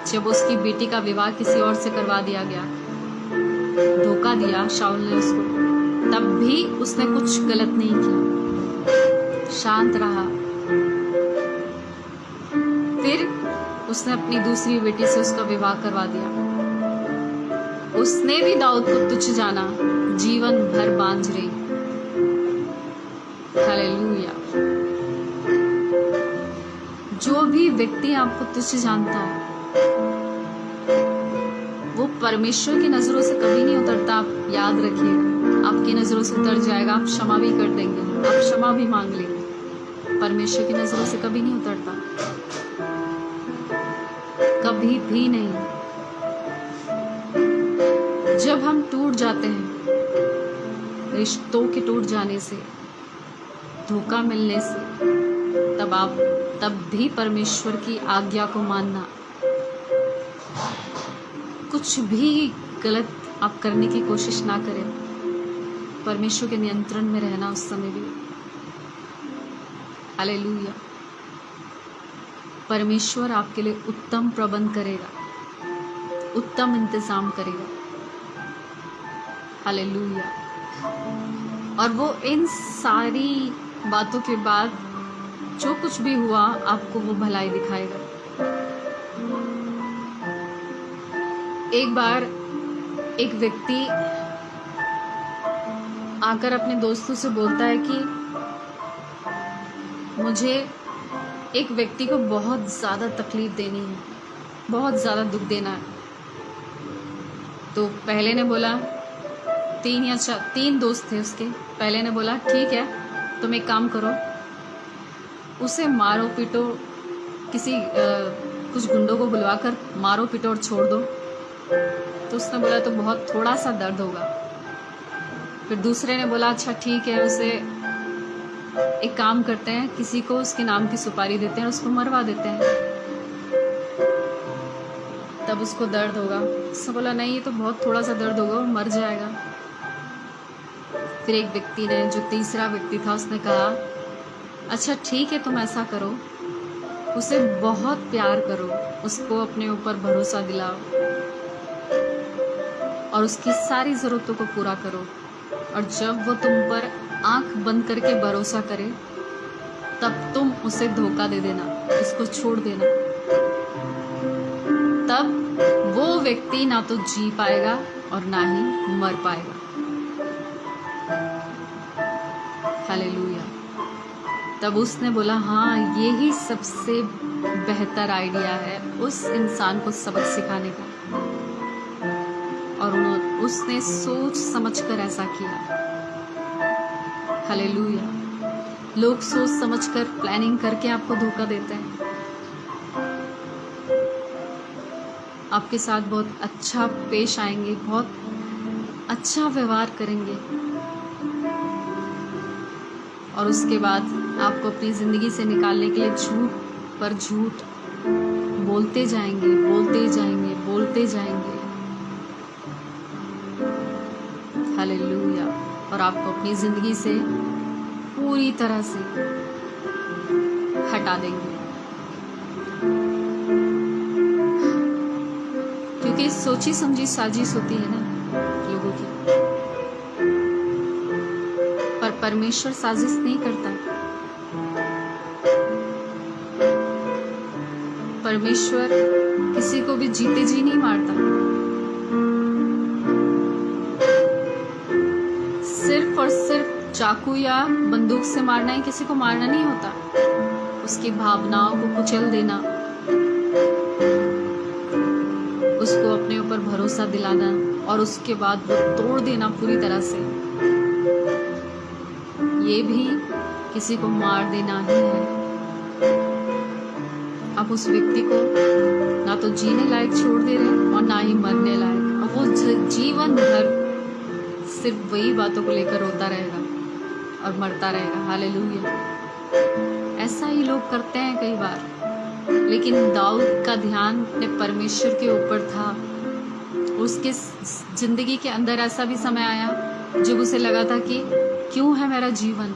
जब उसकी बेटी का विवाह किसी और से करवा दिया गया, धोखा दिया शाऊल ने उसको, तब भी उसने कुछ गलत नहीं किया, शांत रहा। फिर उसने अपनी दूसरी बेटी से उसका विवाह करवा दिया। उसने भी दाऊद को तुच्छ जाना, जीवन भर बांझ रही, हालेलुया। जो भी व्यक्ति आपको तुच्छ जानता है वो परमेश्वर की नजरों से कभी नहीं उतरता। आप याद रखिएगा, आपकी नजरों से उतर जाएगा, आप क्षमा भी कर देंगे, आप क्षमा भी मांग लेंगे, परमेश्वर की नजरों से कभी नहीं उतरता, कभी भी नहीं। जब हम टूट जाते हैं, रिश्तों के टूट जाने से, धोखा मिलने से, तब भी परमेश्वर की आज्ञा को मानना, कुछ भी गलत आप करने की कोशिश ना करें, परमेश्वर के नियंत्रण में रहना उस समय भी, हालेलुया। परमेश्वर आपके लिए उत्तम प्रबंध करेगा, उत्तम इंतजाम करेगा, हालेलुया। और वो इन सारी बातों के बाद जो कुछ भी हुआ, आपको वो भलाई दिखाएगा। एक बार एक व्यक्ति आकर अपने दोस्तों से बोलता है कि मुझे एक व्यक्ति को बहुत ज़्यादा तकलीफ देनी है, बहुत ज़्यादा दुख देना है। तो पहले ने बोला, तीन दोस्त थे उसके, पहले ने बोला ठीक है, तुम एक काम करो, उसे मारो पीटो, कुछ गुंडों को बुलवाकर मारो पीटो और छोड़ दो। तो उसने बोला तो बहुत थोड़ा सा दर्द होगा। फिर दूसरे ने बोला अच्छा ठीक है, उसे एक काम करते हैं, किसी को उसके नाम की सुपारी देते हैं, उसको मरवा देते हैं, तब उसको दर्द होगा। उसने बोला नहीं, ये तो बहुत थोड़ा सा दर्द होगा, वो मर जाएगा। फिर एक व्यक्ति ने, जो तीसरा व्यक्ति था, उसने कहा अच्छा ठीक है, तुम ऐसा करो, उसे बहुत प्यार करो, उसको अपने ऊपर भरोसा दिलाओ और उसकी सारी ज़रूरतों को पूरा करो, और जब वो तुम पर आंख बंद करके भरोसा करे, तब तुम उसे धोखा दे देना, उसको छोड़ देना। तब वो व्यक्ति ना तो जी पाएगा और ना ही मर पाएगा, हालेलुया। तब उसने बोला हाँ, यही सबसे बेहतर आइडिया है उस इंसान को सबक सिखाने का, और उसने सोच समझकर ऐसा किया, हालेलुया। लोग सोच समझकर प्लानिंग करके आपको धोखा देते हैं, आपके साथ बहुत अच्छा पेश आएंगे, बहुत अच्छा व्यवहार करेंगे, और उसके बाद आपको अपनी ज़िंदगी से निकालने के लिए झूठ पर झूठ बोलते जाएंगे, बोलते जाएंगे, बोलते जाएंगे, हालेलुया। और आपको अपनी ज़िंदगी से पूरी तरह से हटा देंगे, क्योंकि सोची समझी साजिश होती है ना लोगों की, पर परमेश्वर साजिश नहीं करता। परमेश्वर किसी को भी जीते जी नहीं मारता। सिर्फ और सिर्फ चाकू या बंदूक से मारना ही किसी को मारना नहीं होता। उसकी भावनाओं को कुचल देना, उसको अपने ऊपर भरोसा दिलाना और उसके बाद वो तोड़ देना पूरी तरह से, ये भी किसी को मार देना ही है। आप उस व्यक्ति को ना तो जीने लायक छोड़ दे रहे और ना ही मरने लायक। अब वो जीवन भर सिर्फ वही बातों को लेकर रोता रहेगा और मरता रहेगा। हालेलुया। ऐसा ही लोग करते हैं कई बार, लेकिन दाऊद का ध्यान अपने परमेश्वर के ऊपर था। उसके जिंदगी के अंदर ऐसा भी समय आया जब उसे लगा था कि क्यों है मेरा जीवन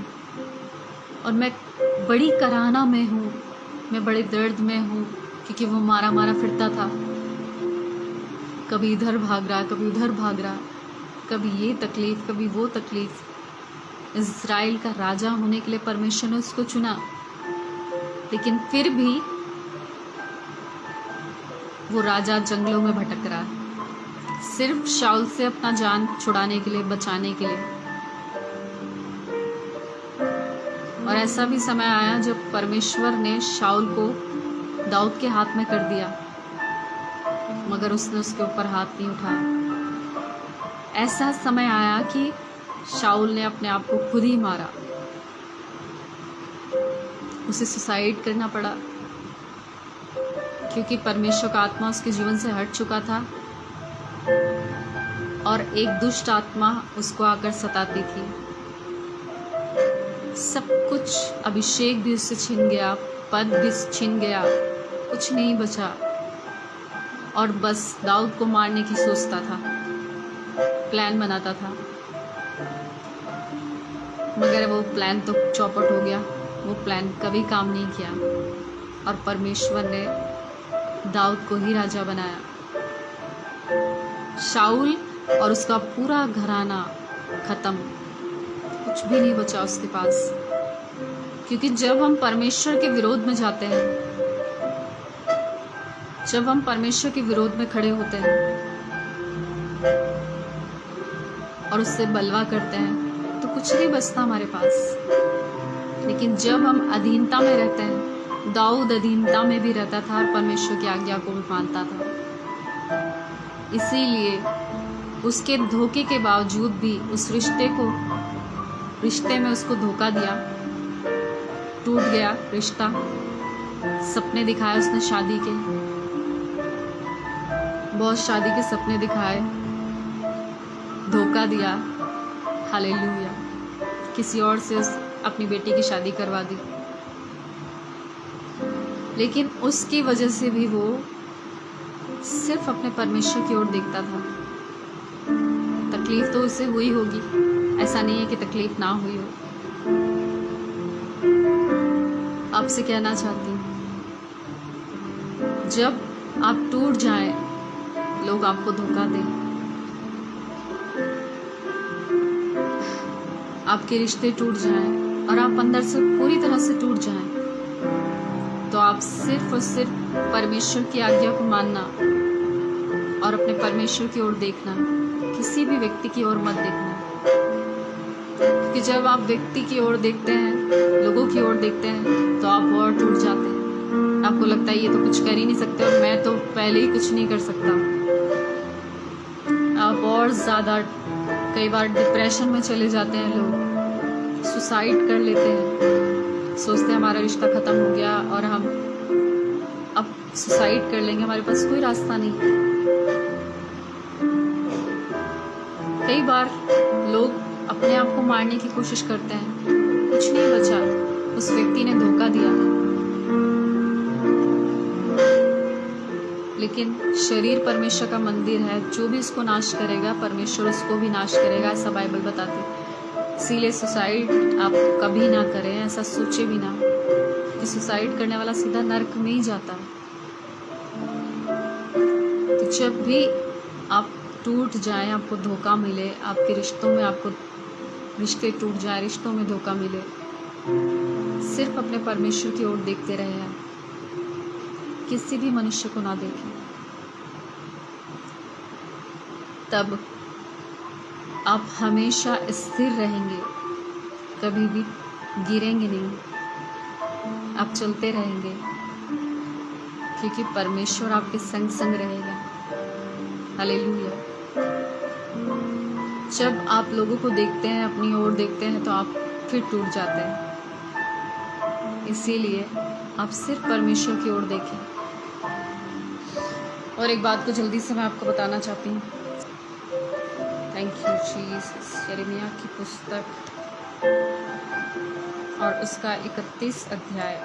और मैं बड़ी कराहना में हूँ, मैं बड़े दर्द में हूँ, क्योंकि वो मारा मारा फिरता था। कभी इधर भाग रहा, कभी उधर भाग रहा, कभी ये तकलीफ, कभी वो तकलीफ। इज़राइल का राजा होने के लिए परमेश्वर ने उसको चुना, लेकिन फिर भी वो राजा जंगलों में भटक रहा है, सिर्फ शाऊल से अपना जान छुड़ाने के लिए, बचाने के लिए। और ऐसा भी समय आया जब परमेश्वर ने शाऊल को दाऊद के हाथ में कर दिया, मगर उसने उसके ऊपर हाथ नहीं उठाया। ऐसा समय आया कि शाऊल ने अपने आप को खुद ही मारा, उसे सुसाइड करना पड़ा, क्योंकि परमेश्वर का आत्मा उसके जीवन से हट चुका था और एक दुष्ट आत्मा उसको आकर सताती थी। सब कुछ, अभिषेक भी उससे छिन गया, पद भी छिन गया, कुछ नहीं बचा और बस दाऊद को मारने की सोचता था, प्लान बनाता था। मगर वो प्लान तो चौपट हो गया, वो प्लान कभी काम नहीं किया और परमेश्वर ने दाऊद को ही राजा बनाया। शाऊल और उसका पूरा घराना खत्म, कुछ भी नहीं बचा उसके पास। क्योंकि जब हम परमेश्वर के विरोध में जाते हैं, जब हम परमेश्वर के विरोध में खड़े होते हैं और उससे बलवा करते हैं, तो कुछ नहीं बचता हमारे पास। लेकिन जब हम अधीनता में रहते हैं, दाऊद अधीनता में भी रहता था और परमेश्वर की आज्ञा को भी मानता था। इसीलिए उसके धोखे के बावजूद भी उस रिश्ते में उसको धोखा दिया, टूट गया रिश्ता। सपने दिखाए उसने शादी के, बहुत शादी के सपने दिखाए, धोखा दिया। हालेलुया। किसी और से अपनी बेटी की शादी करवा दी, लेकिन उसकी वजह से भी वो सिर्फ अपने परमेश्वर की ओर देखता था। तकलीफ तो उसे हुई होगी, ऐसा नहीं है कि तकलीफ ना हुई हो। आपसे कहना चाहती हूँ, जब आप टूट जाएं, लोग आपको धोखा दें, आपके रिश्ते टूट जाएं और आप अंदर से पूरी तरह से टूट जाएं, तो आप सिर्फ और सिर्फ परमेश्वर की आज्ञा को मानना और अपने परमेश्वर की ओर देखना, किसी भी व्यक्ति की ओर मत देखना। क्योंकि जब आप व्यक्ति की ओर देखते हैं, लोगों की ओर देखते हैं, तो आप और टूट जाते हैं। आपको लगता है ये तो कुछ कर ही नहीं सकते और मैं तो पहले ही कुछ नहीं कर सकता। आप और ज़्यादा कई बार डिप्रेशन में चले जाते हैं, लोग सुसाइड कर लेते हैं, सोचते हैं हमारा रिश्ता ख़त्म हो गया और हम अब सुसाइड कर लेंगे, हमारे पास कोई रास्ता नहीं। कई बार लोग अपने आप को मारने की कोशिश करते हैं, कुछ नहीं बचा, उस व्यक्ति ने धोखा दिया। लेकिन शरीर परमेश्वर का मंदिर है, जो भी इसको नाश करेगा परमेश्वर उसको भी नाश करेगा, ऐसा बाइबल बताती। इसीलिए सुसाइड आप कभी ना करें, ऐसा सोचे भी ना कि सुसाइड करने वाला सीधा नरक में ही जाता है। तो जब भी आप टूट जाए, आपको धोखा मिले, आपके रिश्तों में आपको रिश्ते टूट जाए, रिश्तों में धोखा मिले, सिर्फ अपने परमेश्वर की ओर देखते रहे हैं, किसी भी मनुष्य को ना देखें, तब आप हमेशा स्थिर रहेंगे, कभी भी गिरेंगे नहीं, आप चलते रहेंगे, क्योंकि परमेश्वर आपके संग संग रहेगा। हालेलुया। जब आप लोगों को देखते हैं, अपनी ओर देखते हैं, तो आप फिर टूट जाते हैं। इसीलिए आप सिर्फ परमेश्वर की ओर देखें। और एक बात को जल्दी से मैं आपको बताना चाहती हूँ। Thank you Jesus. यिर्मयाह की पुस्तक और उसका 31 अध्याय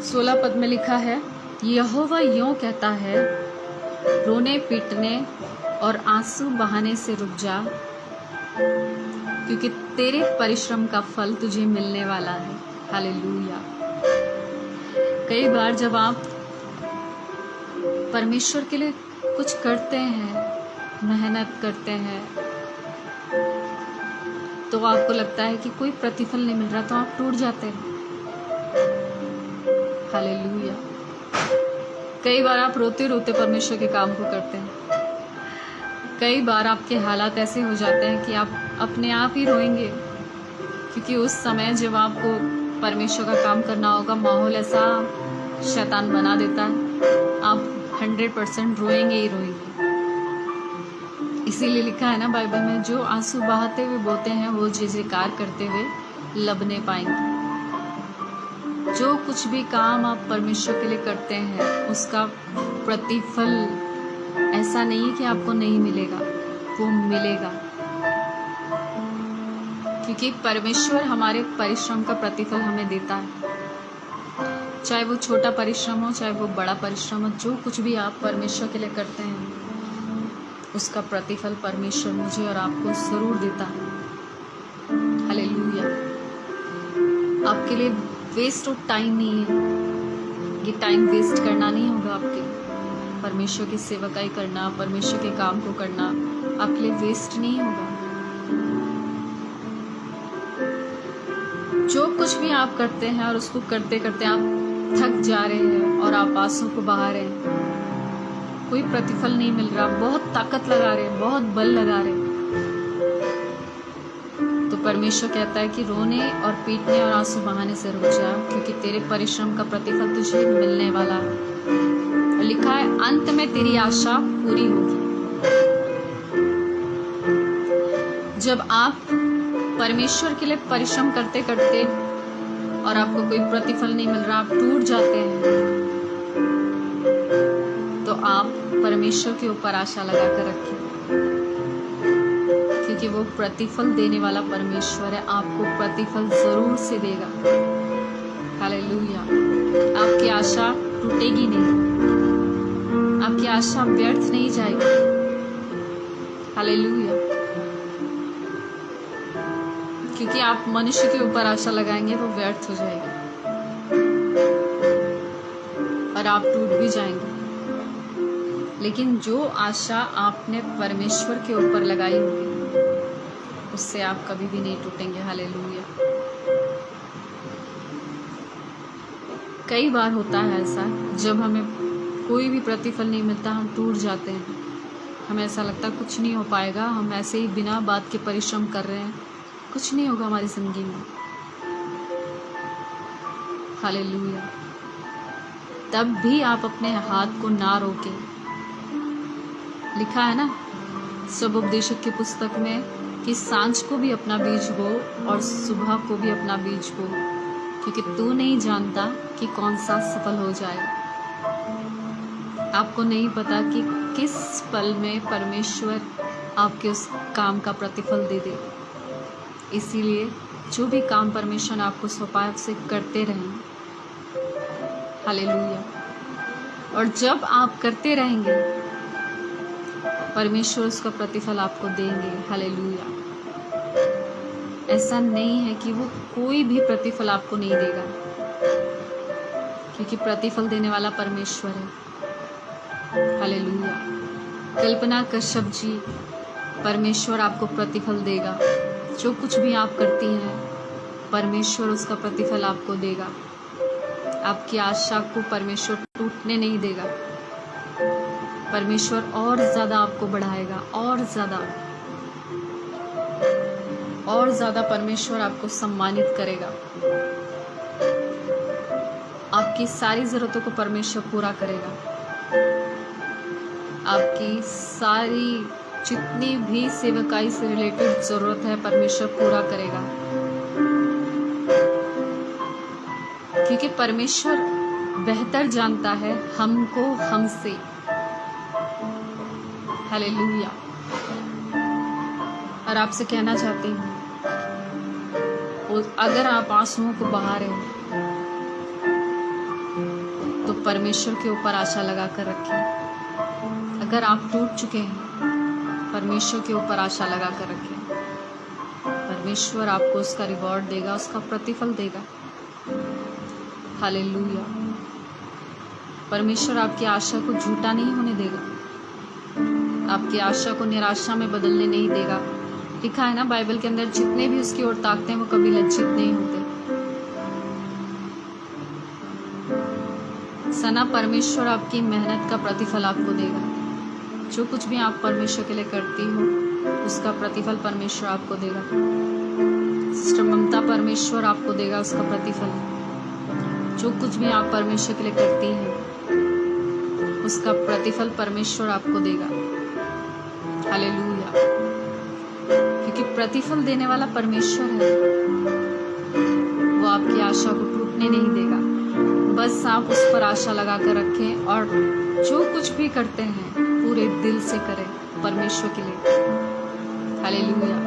16 पद में लिखा है, यहोवा यूं कहता है, रोने पीटने और आंसू बहाने से रुक जा, क्योंकि तेरे परिश्रम का फल तुझे मिलने वाला है। हालेलुया। कई बार जब आप परमेश्वर के लिए कुछ करते हैं, मेहनत करते हैं, तो आपको लगता है कि कोई प्रतिफल नहीं मिल रहा, तो आप टूट जाते हैं। हालेलुया। कई बार आप रोते रोते परमेश्वर के काम को करते हैं। कई बार आपके हालात ऐसे हो जाते हैं कि आप अपने आप ही रोएंगे, क्योंकि उस समय जब आपको परमेश्वर का काम करना होगा, माहौल ऐसा शैतान बना देता है, आप 100% रोएंगे ही रोएंगे। इसीलिए लिखा है ना बाइबल में, जो आंसू बहाते हुए बोते हैं वो जय जयकार करते हुए लबने पाएंगे। जो कुछ भी काम आप परमेश्वर के लिए करते हैं, उसका प्रतिफल ऐसा नहीं है कि आपको नहीं मिलेगा, वो मिलेगा, क्योंकि परमेश्वर हमारे परिश्रम का प्रतिफल हमें देता है। चाहे वो छोटा परिश्रम हो, चाहे वो बड़ा परिश्रम हो, जो कुछ भी आप परमेश्वर के लिए करते हैं, उसका प्रतिफल परमेश्वर मुझे और आपको जरूर देता है। हालेलुया। आपके लिए वेस्ट ऑफ टाइम नहीं है, ये टाइम वेस्ट करना नहीं होगा। आपके परमेश्वर की सेवकाई करना, परमेश्वर के काम को करना आपके लिए वेस्ट नहीं होगा। जो कुछ भी आप करते हैं और उसको करते करते आप थक जा रहे हैं और आप आंसू को बहा रहे हैं, कोई प्रतिफल नहीं मिल रहा, बहुत ताकत लगा रहे हैं, बहुत बल लगा रहे हैं, तो परमेश्वर कहता है कि रोने और पीटने और आंसू बहाने से रुक जा, क्योंकि तेरे परिश्रम का प्रतिफल तुझे मिलने वाला है। लिखा है, अंत में तेरी आशा पूरी होगी। जब आप परमेश्वर के लिए परिश्रम करते करते और आपको कोई प्रतिफल नहीं मिल रहा, आप टूट जाते हैं, तो आप परमेश्वर के ऊपर आशा लगा कर रखें, क्योंकि वो प्रतिफल देने वाला परमेश्वर है। आपको प्रतिफल जरूर से देगा। हालेलुया। आपकी आशा टूटेगी नहीं, आपकी आशा व्यर्थ नहीं जाएगी। हालेलुया। क्योंकि आप मनुष्य के ऊपर आशा लगाएंगे, वो व्यर्थ हो जाएगी और आप टूट भी जाएंगे। लेकिन जो आशा आपने परमेश्वर के ऊपर लगाई होगी, उससे आप कभी भी नहीं टूटेंगे। हालेलुया। कई बार होता है ऐसा, जब हमें कोई भी प्रतिफल नहीं मिलता, हम टूट जाते हैं। हमें ऐसा लगता है कुछ नहीं हो पाएगा, हम ऐसे ही बिना बात के परिश्रम कर रहे हैं, कुछ नहीं होगा हमारी जिंदगी में। हालेलुया। तब भी आप अपने हाथ को ना रोकें। लिखा है ना सब उपदेशक की पुस्तक में कि सांझ को भी अपना बीज बो और सुबह को भी अपना बीज बो, क्योंकि तू नहीं जानता कि कौन सा सफल हो जाए। आपको नहीं पता कि किस पल में परमेश्वर आपके उस काम का प्रतिफल दे दे। इसीलिए जो भी काम परमेश्वर ने आपको सौंपा है, उसे करते रहें। हालेलुया। और जब आप करते रहेंगे, परमेश्वर उसका प्रतिफल आपको देंगे। हालेलुया। ऐसा नहीं है कि वो कोई भी प्रतिफल आपको नहीं देगा, क्योंकि प्रतिफल देने वाला परमेश्वर है। हालेलुया। कल्पना कश्यप जी, परमेश्वर आपको प्रतिफल देगा। जो कुछ भी आप करती हैं, परमेश्वर उसका प्रतिफल आपको देगा। आपकी आशा को परमेश्वर टूटने नहीं देगा। परमेश्वर और ज़्यादा आपको बढ़ाएगा, और ज़्यादा परमेश्वर आपको सम्मानित करेगा। आपकी सारी ज़रूरतों को परमेश्वर पूरा करेगा। आपकी सारी जितनी भी सेवकाई से रिलेटेड ज़रूरत है परमेश्वर पूरा करेगा, क्योंकि परमेश्वर बेहतर जानता है हमको हमसे। हालेलुया। और आपसे कहना चाहती हूँ, अगर आप आंसुओं को बहा रहे हो तो परमेश्वर के ऊपर आशा लगा कर रखें। अगर आप टूट चुके हैं, परमेश्वर के ऊपर आशा लगा कर रखें। परमेश्वर आपको उसका रिवॉर्ड देगा, उसका प्रतिफल देगा। हालेलुया। परमेश्वर आपकी आशा को झूठा नहीं होने देगा, आपकी आशा को निराशा में बदलने नहीं देगा। लिखा है ना बाइबल के अंदर, जितने भी उसकी ओर ताकते हैं वो कभी लज्जित नहीं होते। सना, परमेश्वर आपकी मेहनत का प्रतिफल आपको देगा। जो कुछ भी आप परमेश्वर के लिए करती हो उसका प्रतिफल परमेश्वर आपको देगा। सिस्टर ममता, परमेश्वर आपको देगा उसका प्रतिफल। जो कुछ भी आप परमेश्वर के लिए करती हैं उसका प्रतिफल परमेश्वर आपको देगा। हालेलुया। क्योंकि प्रतिफल देने वाला परमेश्वर है, वो आपकी आशा को टूटने नहीं देगा। बस आप उस पर आशा लगा कर रखें और जो कुछ भी करते हैं पूरे दिल से करें परमेश्वर के लिए। हालेलुया।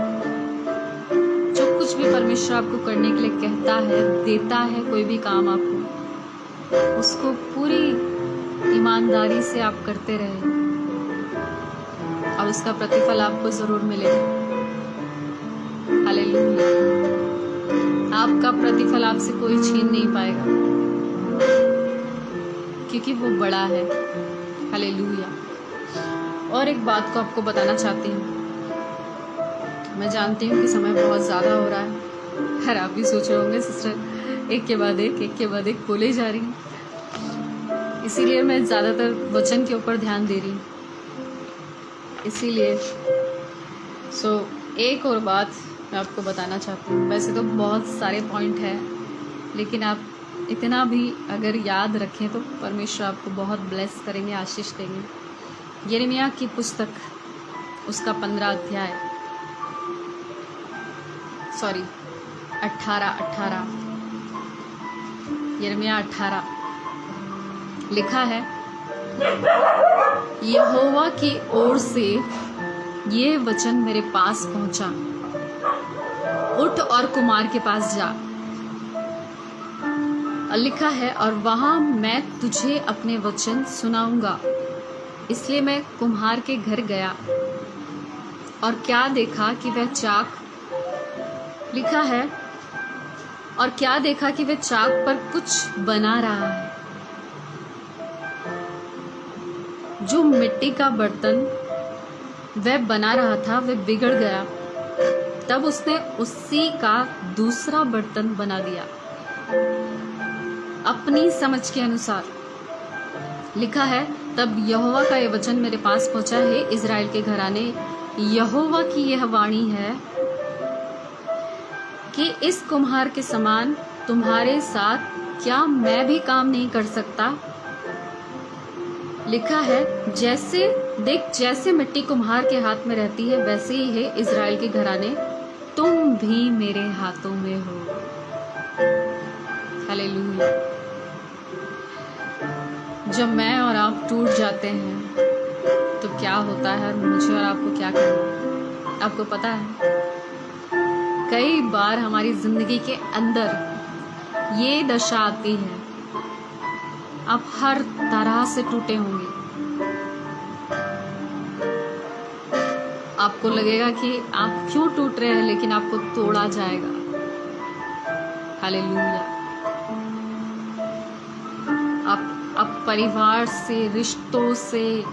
जो कुछ भी परमेश्वर आपको करने के लिए कहता है, देता है, कोई भी काम आपको, उसको पूरी ईमानदारी से आप करते रहें और उसका प्रतिफल आपको जरूर मिलेगा। हालेलुया। आपका प्रतिफल आपसे कोई छीन नहीं पाएगा, क्योंकि वो बड़ा है। हालेलुया। और एक बात को आपको बताना चाहती हूँ। मैं जानती हूँ कि समय बहुत ज़्यादा हो रहा है और आप भी सोच रहे होंगे सिस्टर एक के बाद एक बोले जा रही हैं। इसीलिए मैं ज़्यादातर वचन के ऊपर ध्यान दे रही हूँ। इसीलिए एक और बात मैं आपको बताना चाहती हूँ। वैसे तो बहुत सारे पॉइंट हैं, लेकिन आप इतना भी अगर याद रखें तो परमेश्वर आपको बहुत ब्लेस करेंगे, आशीष देंगे। यिर्मयाह की पुस्तक उसका 18 यिर्मयाह 18 लिखा है, यहोवा की ओर से ये वचन मेरे पास पहुंचा, उठ और कुम्हार के पास जा। लिखा है, और वहां मैं तुझे अपने वचन सुनाऊंगा। इसलिए मैं कुम्हार के घर गया और क्या देखा कि वह चाक, लिखा है, और क्या देखा कि वह चाक पर कुछ बना रहा है। जो मिट्टी का बर्तन वह बना रहा था वह बिगड़ गया। तब उसने उसी का दूसरा बर्तन बना दिया अपनी समझ के अनुसार। लिखा है, तब यहोवा का यह वचन मेरे पास पहुंचा है, इज़राइल के घराने, यहोवा की यह वाणी है कि इस कुम्हार के समान तुम्हारे साथ क्या मैं भी काम नहीं कर सकता। लिखा है, जैसे मिट्टी कुम्हार के हाथ में रहती है वैसे ही है इज़राइल के घराने, तुम भी मेरे हाथों में हो। हालेलुया। जब मैं और आप टूट जाते हैं तो क्या होता है, और मुझे और आपको क्या करना, आपको पता है? कई बार हमारी जिंदगी के अंदर ये दशा आती है, आप हर तरह से टूटे होंगे। आपको लगेगा कि आप क्यों टूट रहे हैं, लेकिन आपको तोड़ा जाएगा। हालेलुया। आप परिवार से, रिश्तों से,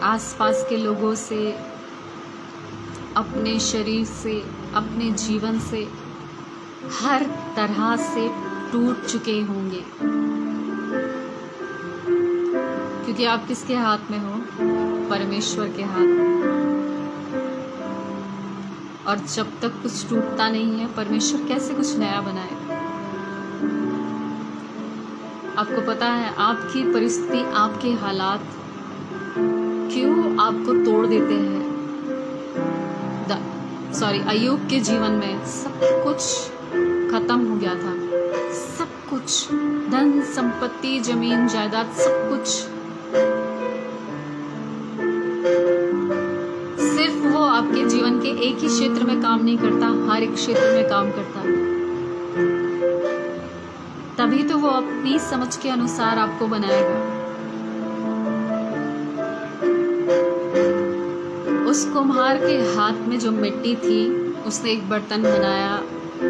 आसपास के लोगों से, अपने शरीर से, अपने जीवन से हर तरह से टूट चुके होंगे। क्योंकि आप किसके हाथ में हो? परमेश्वर के हाथ में। और जब तक कुछ टूटता नहीं है, परमेश्वर कैसे कुछ नया बनाएगा? आपको पता है आपकी परिस्थिति, आपके हालात क्यों आपको तोड़ देते हैं? अय्यूब के जीवन में सब कुछ खत्म हो गया था, सब कुछ, धन संपत्ति, जमीन जायदाद, सब कुछ। सिर्फ वो आपके जीवन के एक ही क्षेत्र में काम नहीं करता, हर एक क्षेत्र में काम करता है। तभी तो वो अपनी समझ के अनुसार आपको बनाएगा। उस कुम्हार के हाथ में जो मिट्टी थी, उसने एक बर्तन बनाया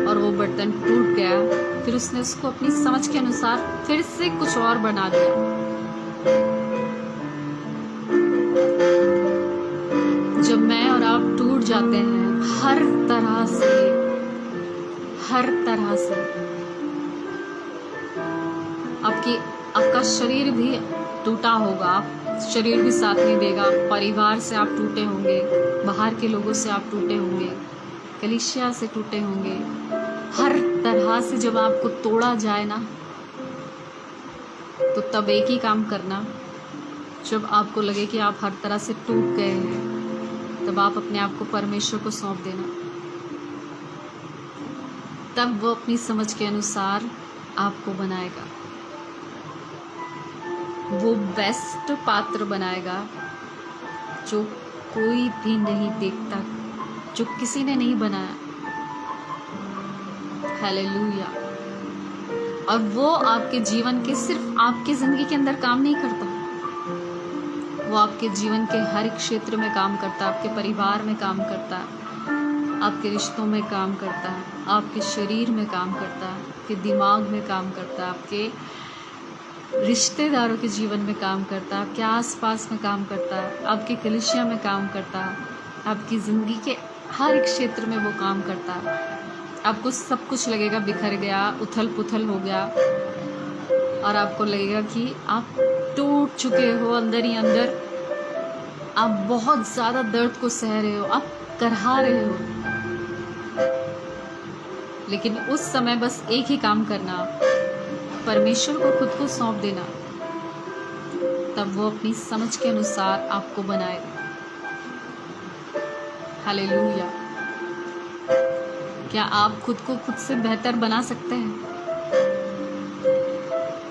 और वो बर्तन टूट गया। फिर उसने उसको अपनी समझ के अनुसार फिर से कुछ और बना दिया। जब मैं और आप टूट जाते हैं हर तरह से, आपका शरीर भी टूटा होगा, शरीर भी साथ नहीं देगा, परिवार से आप टूटे होंगे, बाहर के लोगों से आप टूटे होंगे, कलीसिया से टूटे होंगे। हर तरह से जब आपको तोड़ा जाए ना, तो तब एक ही काम करना, जब आपको लगे कि आप हर तरह से टूट गए हैं, तब आप अपने आप को परमेश्वर को सौंप देना। तब वो अपनी समझ के अनुसार आपको बनाएगा, वो बेस्ट पात्र बनाएगा जो कोई भी नहीं देखता, जो किसी ने नहीं बनाया। हालेलुया। और वो आपके जीवन के, सिर्फ आपकी जिंदगी के अंदर काम नहीं करता, वो आपके जीवन के हर एक क्षेत्र में काम करता है। आपके परिवार में काम करता है, आपके रिश्तों में काम करता है, आपके शरीर में काम करता है, आपके दिमाग में काम करता है, आपके रिश्तेदारों के जीवन में काम करता है, आपके आसपास में काम करता है, आपके कलीसिया में काम करता है, आपकी ज़िंदगी के हर एक क्षेत्र में वो काम करता है। आपको सब कुछ लगेगा बिखर गया, उथल पुथल हो गया, और आपको लगेगा कि आप टूट चुके हो अंदर ही अंदर, आप बहुत ज़्यादा दर्द को सह रहे हो, आप करहा रहे हो। लेकिन उस समय बस एक ही काम करना, परमेश्वर को खुद को सौंप देना, तब वो अपनी समझ के अनुसार आपको बनाएगा। हालेलुया। क्या आप खुद को खुद से बेहतर बना सकते हैं?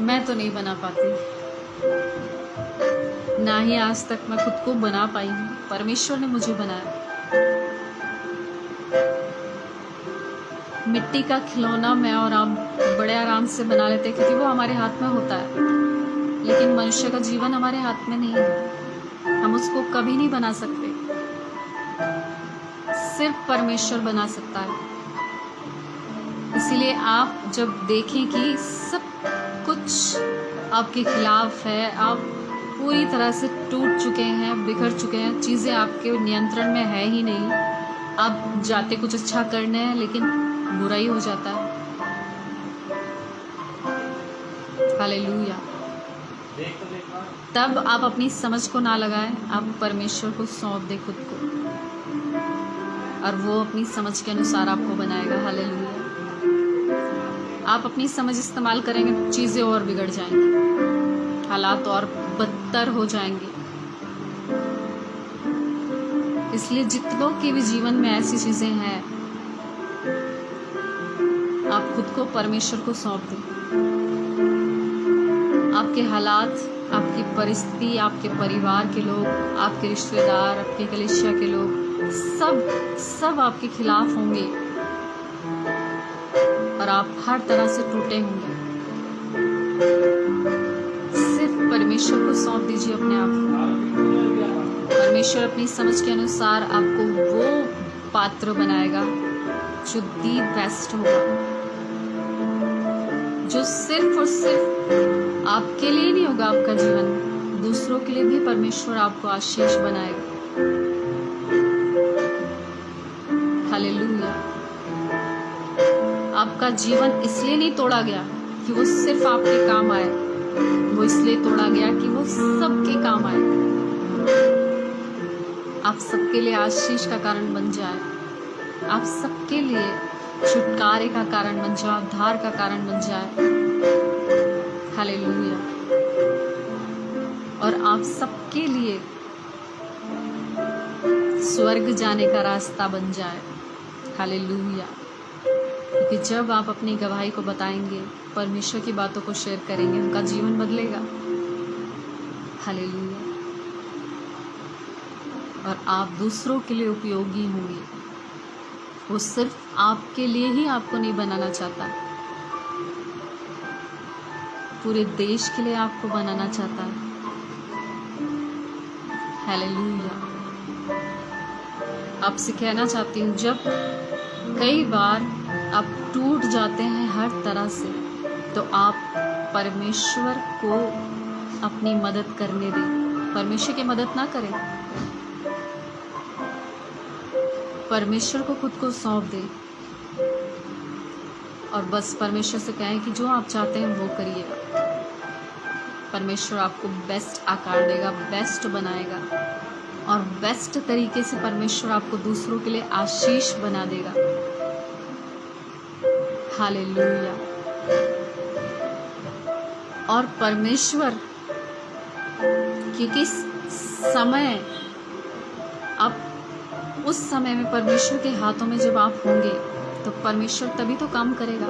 मैं तो नहीं बना पाती, ना ही आज तक मैं खुद को बना पाई हूँ। परमेश्वर ने मुझे बनाया। मिट्टी का खिलौना मैं और आप बड़े आराम से बना लेते हैं, क्योंकि वो हमारे हाथ में होता है। लेकिन मनुष्य का जीवन हमारे हाथ में नहीं है, हम उसको कभी नहीं बना सकते, सिर्फ परमेश्वर बना सकता है। इसीलिए आप जब देखें कि सब कुछ आपके खिलाफ है, आप पूरी तरह से टूट चुके हैं, बिखर चुके हैं, चीज़ें आपके नियंत्रण में है ही नहीं, आप जाते कुछ अच्छा करने हैं लेकिन बुरा ही हो जाता है। हालेलुया। तब आप अपनी समझ को ना लगाएं, आप परमेश्वर को सौंप दें खुद को, और वो अपनी समझ के अनुसार आपको बनाएगा। हालेलुया। आप अपनी समझ इस्तेमाल करेंगे तो चीज़ें और बिगड़ जाएंगी, हालात और बदतर हो जाएंगे। इसलिए जितनों के भी जीवन में ऐसी चीज़ें हैं, आप खुद को परमेश्वर को सौंप दें। आपके हालात, आपकी परिस्थिति, आपके परिवार के लोग, आपके रिश्तेदार, आपके कलीसिया के लोग, सब आपके खिलाफ होंगे, और आप हर तरह से टूटे होंगे। सिर्फ परमेश्वर को सौंप दीजिए अपने आप को। परमेश्वर अपनी समझ के अनुसार आपको वो पात्र बनाएगा जो दी बेस्ट होगा, जो सिर्फ और सिर्फ आपके लिए नहीं होगा। आपका जीवन दूसरों के लिए भी परमेश्वर आपको आशीष बनाएगा। हालेलुया। आपका जीवन इसलिए नहीं तोड़ा गया कि वो सिर्फ आपके काम आए, वो इसलिए तोड़ा गया कि वो सबके काम आए, आप सबके लिए आशीष का कारण बन जाए, आप सबके लिए छुटकारे का कारण बन जाए, उद्धार का कारण बन जाए। हालेलुया। और आप सबके लिए स्वर्ग जाने का रास्ता बन जाए। हालेलुया। क्योंकि जब आप अपनी गवाही को बताएंगे, परमेश्वर की बातों को शेयर करेंगे, उनका जीवन बदलेगा। हालेलुया। और आप दूसरों के लिए उपयोगी होंगे। वो सिर्फ आपके लिए ही आपको नहीं बनाना चाहता, पूरे देश के लिए आपको बनाना चाहता है। हालेलुया। आपसे कहना चाहती हूँ, जब कई बार आप टूट जाते हैं हर तरह से, तो आप परमेश्वर को अपनी मदद करने दें। परमेश्वर की मदद ना करें, परमेश्वर को खुद को सौंप दें और बस परमेश्वर से कहें कि जो आप चाहते हैं वो करिएगा। परमेश्वर आपको बेस्ट आकार देगा, बेस्ट बनाएगा और बेस्ट तरीके से परमेश्वर आपको दूसरों के लिए आशीष बना देगा। हालेलुया। और परमेश्वर, क्योंकि समय, अब उस समय में परमेश्वर के हाथों में जब आप होंगे तो परमेश्वर तभी तो काम करेगा।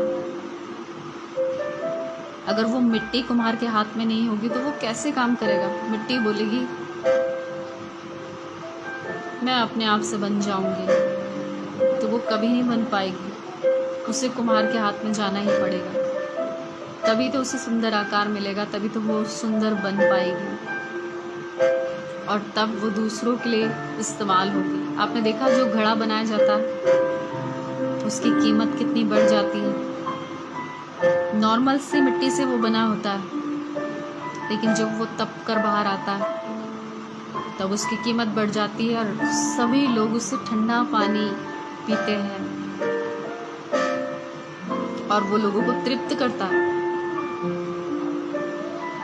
अगर वो मिट्टी कुम्हार के हाथ में नहीं होगी तो वो कैसे काम करेगा? मिट्टी बोलेगी मैं अपने आप से बन जाऊंगी, तो वो कभी नहीं बन पाएगी, उसे कुम्हार के हाथ में जाना ही पड़ेगा, तभी तो उसे सुंदर आकार मिलेगा, तभी तो वो सुंदर बन पाएगी और तब वो दूसरों के लिए इस्तेमाल होगी। आपने देखा जो घड़ा बनाया जाता है उसकी कीमत कितनी बढ़ जाती है। नॉर्मल सी मिट्टी से वो बना होता है, लेकिन जब वो तप कर बाहर आता है तब उसकी कीमत बढ़ जाती है और सभी लोग उससे ठंडा पानी पीते हैं और वो लोगों को तृप्त करता है।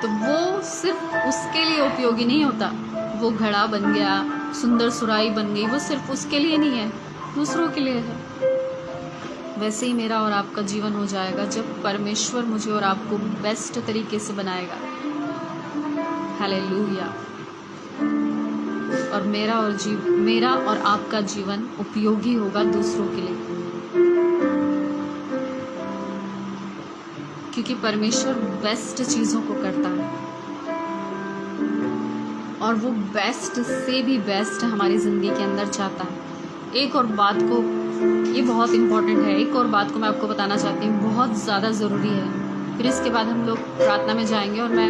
तो वो सिर्फ उसके लिए उपयोगी नहीं होता। वो घड़ा बन गया, सुंदर सुराही बन गई, वो सिर्फ उसके लिए नहीं है, दूसरों के लिए है। वैसे ही मेरा और आपका जीवन हो जाएगा जब परमेश्वर मुझे और आपको बेस्ट तरीके से बनाएगा। हालेलुया। और मेरा और आपका जीवन उपयोगी होगा दूसरों के लिए, क्योंकि परमेश्वर बेस्ट चीज़ों को करता है और वो बेस्ट से भी बेस्ट हमारी ज़िंदगी के अंदर चाहता है। एक और बात को, ये बहुत इम्पोर्टेंट है, एक और बात को मैं आपको बताना चाहती हूँ, बहुत ज़्यादा ज़रूरी है। फिर इसके बाद हम लोग प्रार्थना में जाएंगे और मैं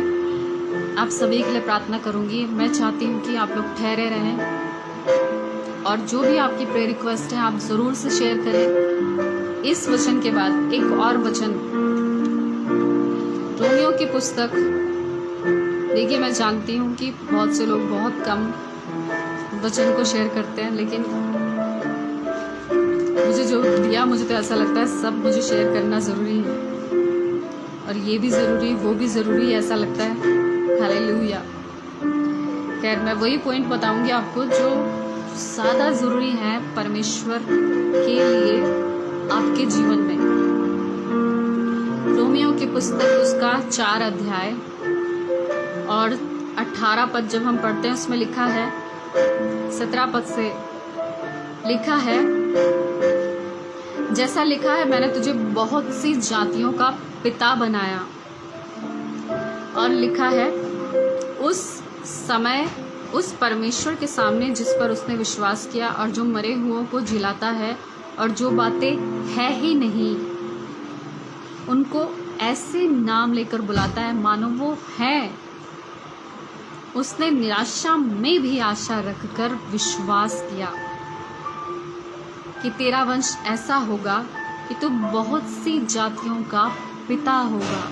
आप सभी के लिए प्रार्थना करूँगी। मैं चाहती हूँ कि आप लोग ठहरे रहें और जो भी आपकी प्रेयर रिक्वेस्ट है आप ज़रूर से शेयर करें। इस वचन के बाद एक और वचन, रोमियो की पुस्तक। देखिए, मैं जानती हूँ कि बहुत से लोग बहुत कम वचन को शेयर करते हैं, लेकिन मुझे जो दिया, मुझे तो ऐसा लगता है सब मुझे शेयर करना ज़रूरी है और ये भी ज़रूरी, वो भी ज़रूरी, ऐसा लगता है। हालेलुया। खैर, मैं वही पॉइंट बताऊंगी आपको जो ज़्यादा ज़रूरी है परमेश्वर के लिए आपके जीवन में। रोमियो की पुस्तक उसका 4 अध्याय और 18 पद जब हम पढ़ते हैं उसमें लिखा है, 17 पद से लिखा है, जैसा लिखा है मैंने तुझे बहुत सी जातियों का पिता बनाया। और लिखा है उस समय उस परमेश्वर के सामने जिस पर उसने विश्वास किया और जो मरे हुओं को जिलाता है और जो बातें है ही नहीं उनको ऐसे नाम लेकर बुलाता है मानो वो है। उसने निराशा में भी आशा रखकर विश्वास किया कि तेरा वंश ऐसा होगा कि तू बहुत सी जातियों का पिता होगा।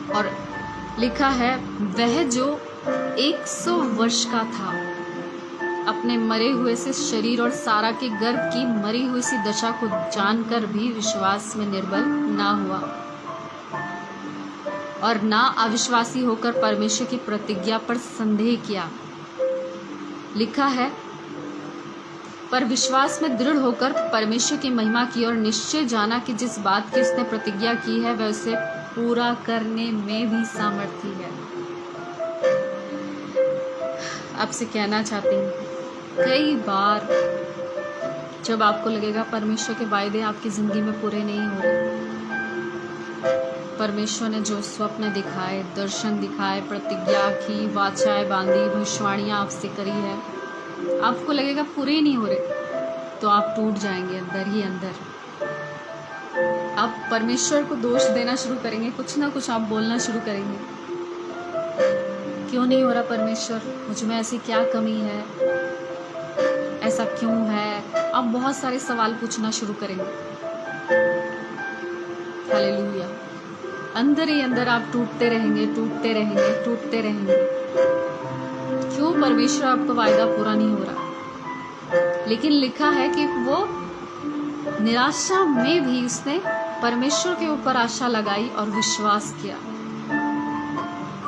और लिखा है वह जो 100 वर्ष का था अपने मरे हुए से शरीर और सारा के गर्भ की मरी हुई सी दशा को जानकर भी विश्वास में निर्बल ना हुआ। और ना अविश्वासी होकर परमेश्वर की प्रतिज्ञा पर संदेह किया। लिखा है, पर विश्वास में दृढ़ होकर परमेश्वर की महिमा की और निश्चय जाना कि जिस बात की उसने प्रतिज्ञा की है वह उसे पूरा करने में भी सामर्थी है। आपसे कहना चाहती हूँ, कई बार जब आपको लगेगा परमेश्वर के वायदे आपकी जिंदगी में पूरे नहीं हो रहे, परमेश्वर ने जो स्वप्न दिखाए, दर्शन दिखाए, प्रतिज्ञा की, वाचाएं बांधी, भविष्यवाणियां आपसे करी है, आपको लगेगा पूरे ही नहीं हो रहे, तो आप टूट जाएंगे अंदर ही अंदर। आप परमेश्वर को दोष देना शुरू करेंगे, कुछ ना कुछ आप बोलना शुरू करेंगे, क्यों नहीं हो रहा परमेश्वर, मुझ में ऐसी क्या कमी है, ऐसा क्यों है। आप बहुत सारे सवाल पूछना शुरू करेंगे। हालेलुया। अंदर ही अंदर आप टूटते रहेंगे, टूटते रहेंगे, टूटते रहेंगे। क्यों? परमेश्वर आपका वायदा पूरा नहीं हो रहा। लेकिन लिखा है कि वो निराशा में भी उसने परमेश्वर के ऊपर आशा लगाई और विश्वास किया।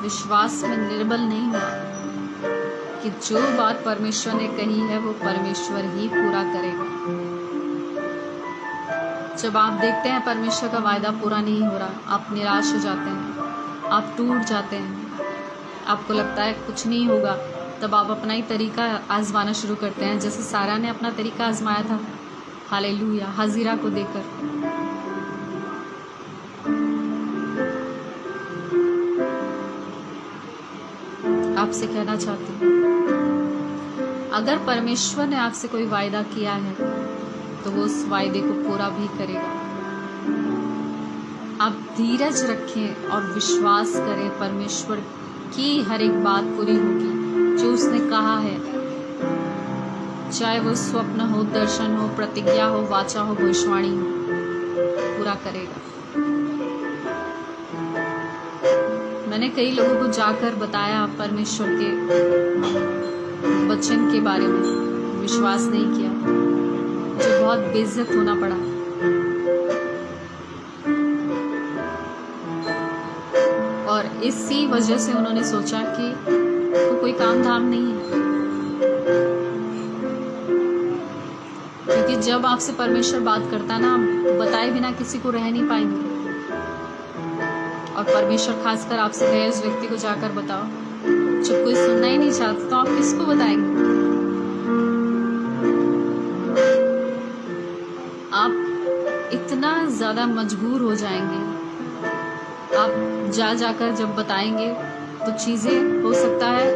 विश्वास में निर्बल नहीं हुआ कि जो बात परमेश्वर ने कही है वो परमेश्वर ही पूरा करेगा। जब आप देखते हैं परमेश्वर का वायदा पूरा नहीं हो रहा, आप निराश हो जाते हैं, आप टूट जाते हैं, आपको लगता है कुछ नहीं होगा, तब आप अपना ही तरीका आजमाना शुरू करते हैं, जैसे सारा ने अपना तरीका आजमाया था। हालेलुया। हाजिरा को देकर आपसे कहना चाहती हूँ, अगर परमेश्वर ने आपसे कोई वायदा किया है तो वो उस वायदे को पूरा भी करेगा। आप धीरज रखें और विश्वास करें, परमेश्वर की हर एक बात पूरी होगी जो उसने कहा है, चाहे वो स्वप्न हो, दर्शन हो, प्रतिज्ञा हो, वाचा हो, भविष्यवाणी हो, पूरा करेगा। मैंने कई लोगों को जाकर बताया परमेश्वर के वचन के बारे में, विश्वास नहीं किया, मुझे बहुत बेइज्जत होना पड़ा। और इसी वजह से उन्होंने सोचा कि तो कोई काम धाम नहीं है, क्योंकि जब आपसे परमेश्वर बात करता है ना, आप बताए बिना किसी को रह नहीं पाएंगे। और परमेश्वर खासकर आपसे कहे उस व्यक्ति को जाकर बताओ, जब कोई सुनना ही नहीं चाहता तो आप किसको बताएंगे? आप इतना ज्यादा मजबूर हो जाएंगे, आप जाकर जब बताएंगे तो चीजें हो सकता है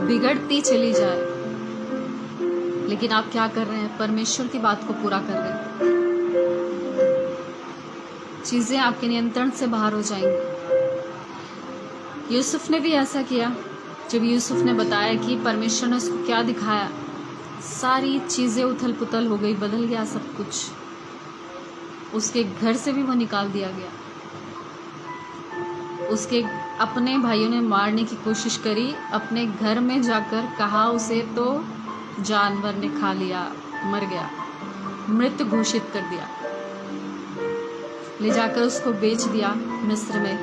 बिगड़ती चली जाए। लेकिन आप क्या कर रहे हैं? परमेश्वर की बात को पूरा कर रहे हैं। चीजें आपके नियंत्रण से बाहर हो जाएंगी। यूसुफ ने भी ऐसा किया। जब यूसुफ ने बताया कि परमेश्वर ने उसको क्या दिखाया, सारी चीजें उथल पुथल हो गई, बदल गया सब कुछ। उसके घर से भी वो निकाल दिया गया। उसके अपने भाइयों ने मारने की कोशिश करी, अपने घर में जाकर कहा उसे तो जानवर ने खा लिया, मर गया, मृत घोषित कर दिया। ले जाकर उसको बेच दिया मिस्र में,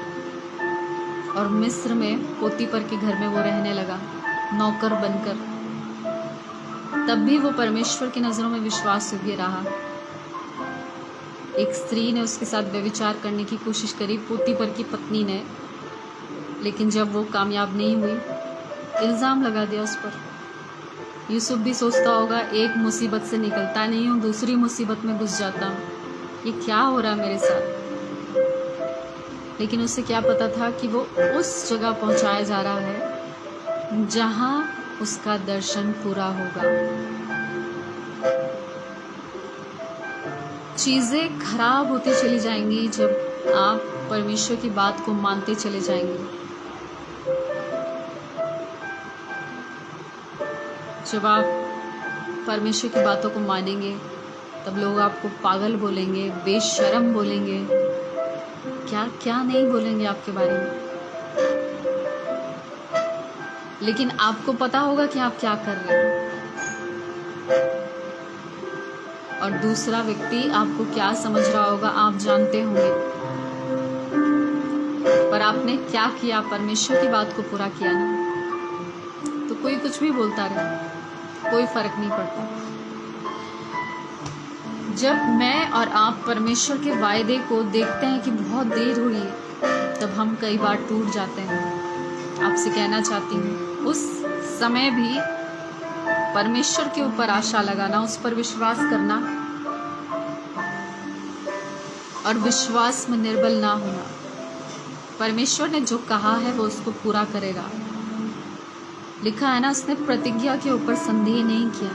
और मिस्र में पोतीपर के घर में वो रहने लगा नौकर बनकर। तब भी वो परमेश्वर की नजरों में विश्वास योग्य रहा। एक स्त्री ने उसके साथ व्यभिचार करने की कोशिश करी, पोतीपर की पत्नी ने, लेकिन जब वो कामयाब नहीं हुई, इल्जाम लगा दिया उस पर। यूसुफ भी सोचता होगा, एक मुसीबत से निकलता नहीं हूँ, दूसरी मुसीबत में घुस जाता हूँ, ये क्या हो रहा है मेरे साथ। लेकिन उसे क्या पता था कि वो उस जगह पहुंचाया जा रहा है जहां उसका दर्शन पूरा होगा। चीजें खराब होती चली जाएंगी जब आप परमेश्वर की बात को मानते चले जाएंगे। जब आप परमेश्वर की बातों को मानेंगे तब लोग आपको पागल बोलेंगे, बेशर्म बोलेंगे, क्या क्या नहीं बोलेंगे आपके बारे में। लेकिन आपको पता होगा कि आप क्या कर रहे हैं, और दूसरा व्यक्ति आपको क्या समझ रहा होगा आप जानते होंगे। पर आपने क्या किया, परमेश्वर की बात को पूरा किया ना, तो कोई कुछ भी बोलता रहे, कोई फर्क नहीं पड़ता। जब मैं और आप परमेश्वर के वायदे को देखते हैं कि बहुत देर हुई है, तब हम कई बार टूट जाते हैं। आपसे कहना चाहती हूँ, उस समय भी परमेश्वर के ऊपर आशा लगाना, उस पर विश्वास करना और विश्वास में निर्बल ना होना। परमेश्वर ने जो कहा है वो उसको पूरा करेगा। लिखा है ना, उसने प्रतिज्ञा के ऊपर संदेह नहीं किया।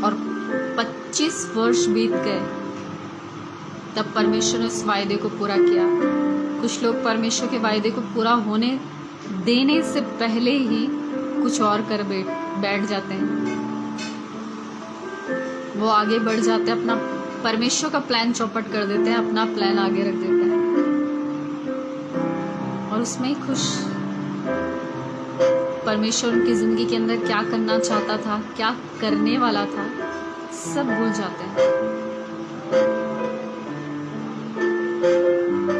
और 25 वर्ष बीत गए, तब परमेश्वर ने उस वायदे को पूरा किया। कुछ लोग परमेश्वर के वायदे को पूरा होने देने से पहले ही कुछ और कर बैठ जाते हैं। वो आगे बढ़ जाते हैं, अपना परमेश्वर का प्लान चौपट कर देते हैं, अपना प्लान आगे रख देते हैं और उसमें ही खुश। परमेश्वर उनकी जिंदगी के अंदर क्या करना चाहता था, क्या करने वाला था, सब भूल जाते हैं।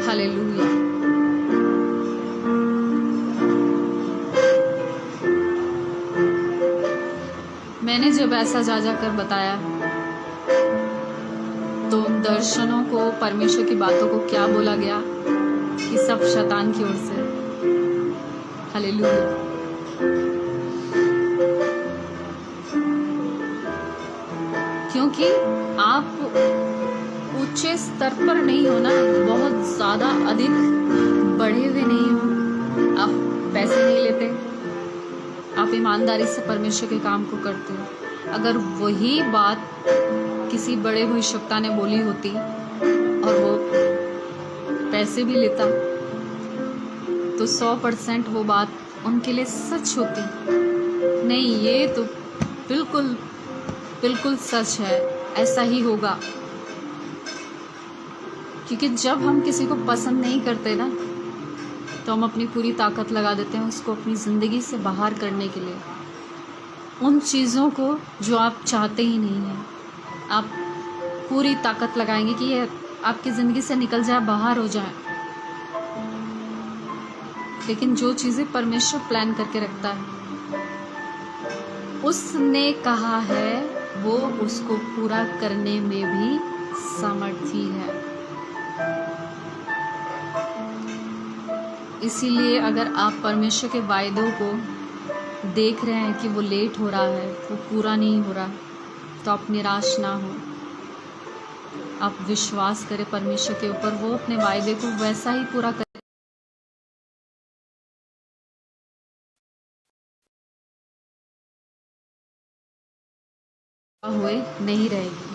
हालेलुया। मैंने जब ऐसा जा कर बताया तो उन दर्शनों को, परमेश्वर की बातों को क्या बोला गया कि सब शैतान की ओर से। हालेलुया। क्योंकि आप ऊंचे स्तर पर नहीं हो ना, बहुत ज्यादा अधिक बढ़े हुए नहीं हो, आप पैसे नहीं लेते, आप ईमानदारी से परमेश्वर के काम को करते हो। अगर वही बात किसी बड़े भविष्यवक्ता ने बोली होती और वो पैसे भी लेता, तो 100% वो बात उनके लिए सच होती। नहीं, ये तो बिल्कुल बिल्कुल सच है, ऐसा ही होगा। क्योंकि जब हम किसी को पसंद नहीं करते ना, तो हम अपनी पूरी ताकत लगा देते हैं उसको अपनी ज़िंदगी से बाहर करने के लिए। उन चीज़ों को जो आप चाहते ही नहीं हैं, आप पूरी ताकत लगाएंगे कि ये आपकी ज़िंदगी से निकल जाए, बाहर हो जाए। लेकिन जो चीज़ें परमेश्वर प्लान करके रखता है, उसने कहा है, वो उसको पूरा करने में भी सामर्थी है। इसीलिए अगर आप परमेश्वर के वायदों को देख रहे हैं कि वो लेट हो रहा है, वो पूरा नहीं हो रहा, तो आप निराश ना हो। आप विश्वास करें परमेश्वर के ऊपर, वो अपने वायदे को वैसा ही पूरा कर हुए नहीं रहेगी।